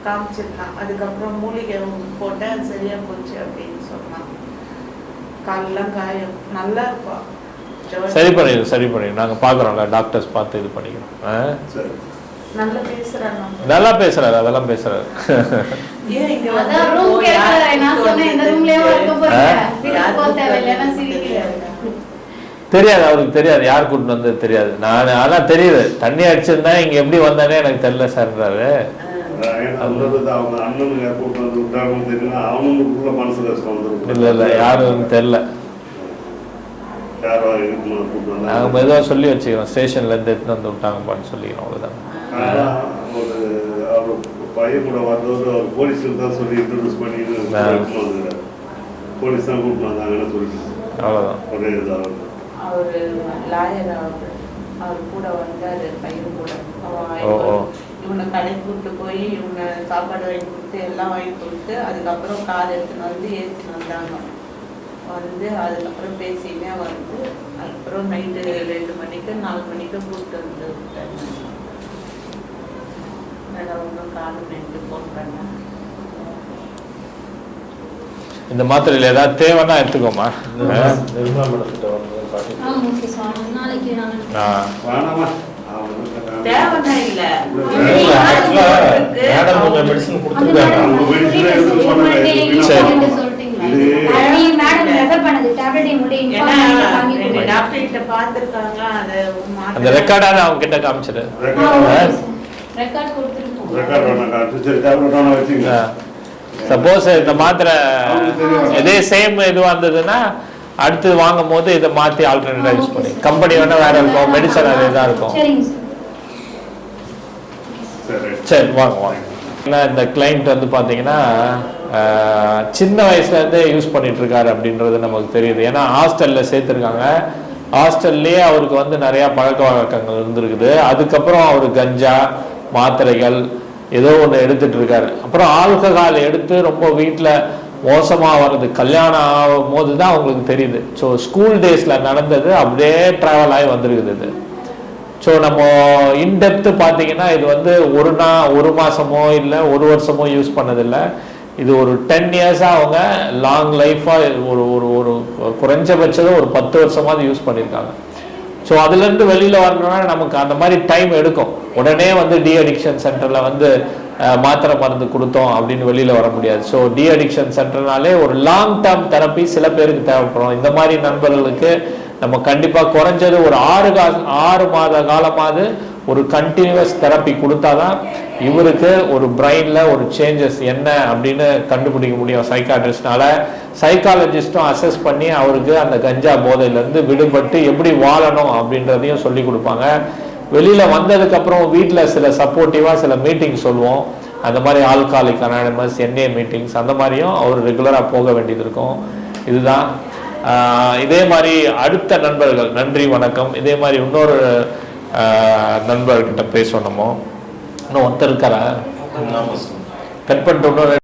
S3: காமிச்சிருந்தான். அதுக்கப்புறம் மூலிகை போட்டேன், சரியா போச்சு அப்படின்னு சொன்னான். காலெல்லாம் காயம் நல்லா இருப்பா.
S1: சரி பண்ணிடு நாங்க பாக்குறோம்ல, டாக்டர்ஸ் பார்த்து இது பண்ணிக்கிறோம். நல்லா பேசுறாரு, அதெல்லாம் பேசுறாரு. தெரியாது, அவருக்கு தெரியாது யார் கூட்டிட்டு வந்தது தெரியாது. நான் ஆனா தெரியுது, தண்ணி அடிச்சிருந்தா இங்க எப்படி வந்தானே எனக்கு தெரியல சார்ன்றாரு. இல்ல யாரும் தெரியல. நாங்க மெதுவா சொல்லி வச்சுக்கிறோம், ஸ்டேஷன்ல இருந்து எடுத்துட்டு வந்து விட்டாங்கப்பான்னு சொல்லிக்கிறோம், அவ்வளவுதான்.
S2: பையன் கூட வந்தவர் அவர் போலீஸுக்கு தான் சொல்லி இன்ட்ரடியூஸ் பண்ணி வந்துக்கிறார். போலீஸ் தான் கூப்பிட்டு வந்தாங்கன்னு சொல்லிட்டு
S1: அவ்வளோதான்.
S2: ஒரே இதாக
S3: அவரு லாயர் அவர் கூட வந்தாரு பையன் கூட. இவனை கடை கூப்பிட்டு போய் இவங்க சாப்பாடு வாங்கி கொடுத்து எல்லாம் வாங்கி கொடுத்து அதுக்கப்புறம் கார் எடுத்துன்னு வந்து ஏற்றின்னு வந்தாங்க. வந்து அதுக்கப்புறம் பேசினே வந்து அதுக்கப்புறம் நைட்டு 2 மணிக்கு 4 மணிக்கு கூப்பிட்டு வந்து விட்டாங்க. ஒன்றும் காணுமென்ட்டு ஃபோன் பண்ணேன்.
S1: இந்த மாத்திரையில் ஏதாவது தேவைன்னா எடுத்துக்கோமா.
S4: நிர்மலா மேடத்திட்ட வந்து காட்டி
S5: ஓகே சார், நாளைக்கு நான்
S2: வேணாமா
S3: தேவைன்னா இல்ல
S4: மேடம் கொஞ்சம் மெடிசன் கொடுத்துருக்காங்க.
S2: அவங்க மெடிசன் எடுத்து சொன்னாங்க.
S5: சொல்லிட்டீங்களா?
S6: மேடம் ரெஃபர் பண்ணது டேப்லெட் முடி
S3: ரெண்டு டாக்டர் கிட்ட பார்த்துருக்காங்க.
S1: அந்த ரெக்கார்டான அவங்க கிட்ட காமிச்சிரு.
S5: ரெக்கார்ட் கொடுத்துருக்கோம்.
S2: ரெக்கார்ட் வேணாம், சரி டேப்லெட் வேணா வச்சுங்க.
S1: சப்போஸ் இந்த மாத்திரை இதே சேம் இதுவாக இருந்ததுன்னா அடுத்து வாங்கும் போது இதை மாற்றி ஆல்டர்னேட்டாக யூஸ் பண்ணி கம்பெனி வேணால் வேறு இருக்கும், மெடிசன் அதே தான் இருக்கும்.
S5: சரிங்க சார்.
S1: சரி வாங்க வாங்க. ஏன்னா இந்த கிளைண்ட் வந்து பார்த்தீங்கன்னா சின்ன வயசுலேருந்தே யூஸ் பண்ணிட்டு இருக்காரு அப்படின்றது நமக்கு தெரியுது. ஏன்னா ஹாஸ்டலில் சேர்த்துருக்காங்க. ஹாஸ்டல்லையே அவருக்கு வந்து நிறையா பழக்க வழக்கங்கள் இருந்திருக்குது. அதுக்கப்புறம் அவர் கஞ்சா மாத்திரைகள் ஏதோ ஒன்று எடுத்துட்டு இருக்காரு. அப்புறம் ஆல்கஹால் எடுத்து ரொம்ப வீட்டில் மோசமாக வர்றது கல்யாணம் ஆகும் போது தான் அவங்களுக்கு தெரியுது. ஸோ ஸ்கூல் டேஸில் நடந்தது அப்படியே ட்ராவல் ஆகி வந்திருக்குது இது. ஸோ நம்ம இன்டெப்த்து பார்த்தீங்கன்னா இது வந்து ஒரு மாதமோ இல்லை ஒரு வருஷமோ யூஸ் பண்ணதில்லை. இது ஒரு 10 இயர்ஸாக அவங்க லாங் லைஃபாக ஒரு குறைஞ்சபட்சம் ஒரு 10 வருஷமாவது யூஸ் பண்ணியிருக்காங்க. ஸோ அதுலேருந்து வெளியில் வரணும்னா நமக்கு அந்த மாதிரி டைம் எடுக்கும். உடனே வந்து டி அடிக்ஷன் சென்டரில் வந்து மாத்திரை மருந்து கொடுத்தோம் அப்படின்னு வெளியில் வர முடியாது. ஸோ டி அடிக்ஷன் சென்டர்னாலே ஒரு லாங் டேர்ம் தெரப்பி சில பேருக்கு தேவைப்படும். இந்த மாதிரி நண்பர்களுக்கு நம்ம கண்டிப்பாக குறைஞ்சது ஒரு 6 மாத காலமாவது ஒரு கண்டினியூஸ் தெரப்பி கொடுத்தாதான் இவருக்கு ஒரு பிரெயினில் ஒரு சேஞ்சஸ் என்ன அப்படின்னு கண்டுபிடிக்க முடியும் சைக்காட்ரிஸ்ட்னால. சைக்காலஜிஸ்ட்டும் அசஸ் பண்ணி அவருக்கு அந்த கஞ்சா போதையிலேருந்து விடுபட்டு எப்படி வாழணும் அப்படின்றதையும் சொல்லி கொடுப்பாங்க. வெளியில் வந்ததுக்கப்புறம் வீட்டில் சில சப்போர்ட்டிவாக சில மீட்டிங் சொல்லுவோம். அந்த மாதிரி ஆல்காலிக் அனானிமஸ் NA மீட்டிங்ஸ் அந்த மாதிரியும் அவர் ரெகுலராக போக வேண்டியது இருக்கும். இதுதான் இதே மாதிரி அடுத்த நண்பர்கள் நன்றி வணக்கம். இதே மாதிரி இன்னொரு நண்பர்கிட்ட பேசணுமோ இன்னும் ஒருத்தர் இருக்காரா? கட் பண்ணிட்டு இன்னொரு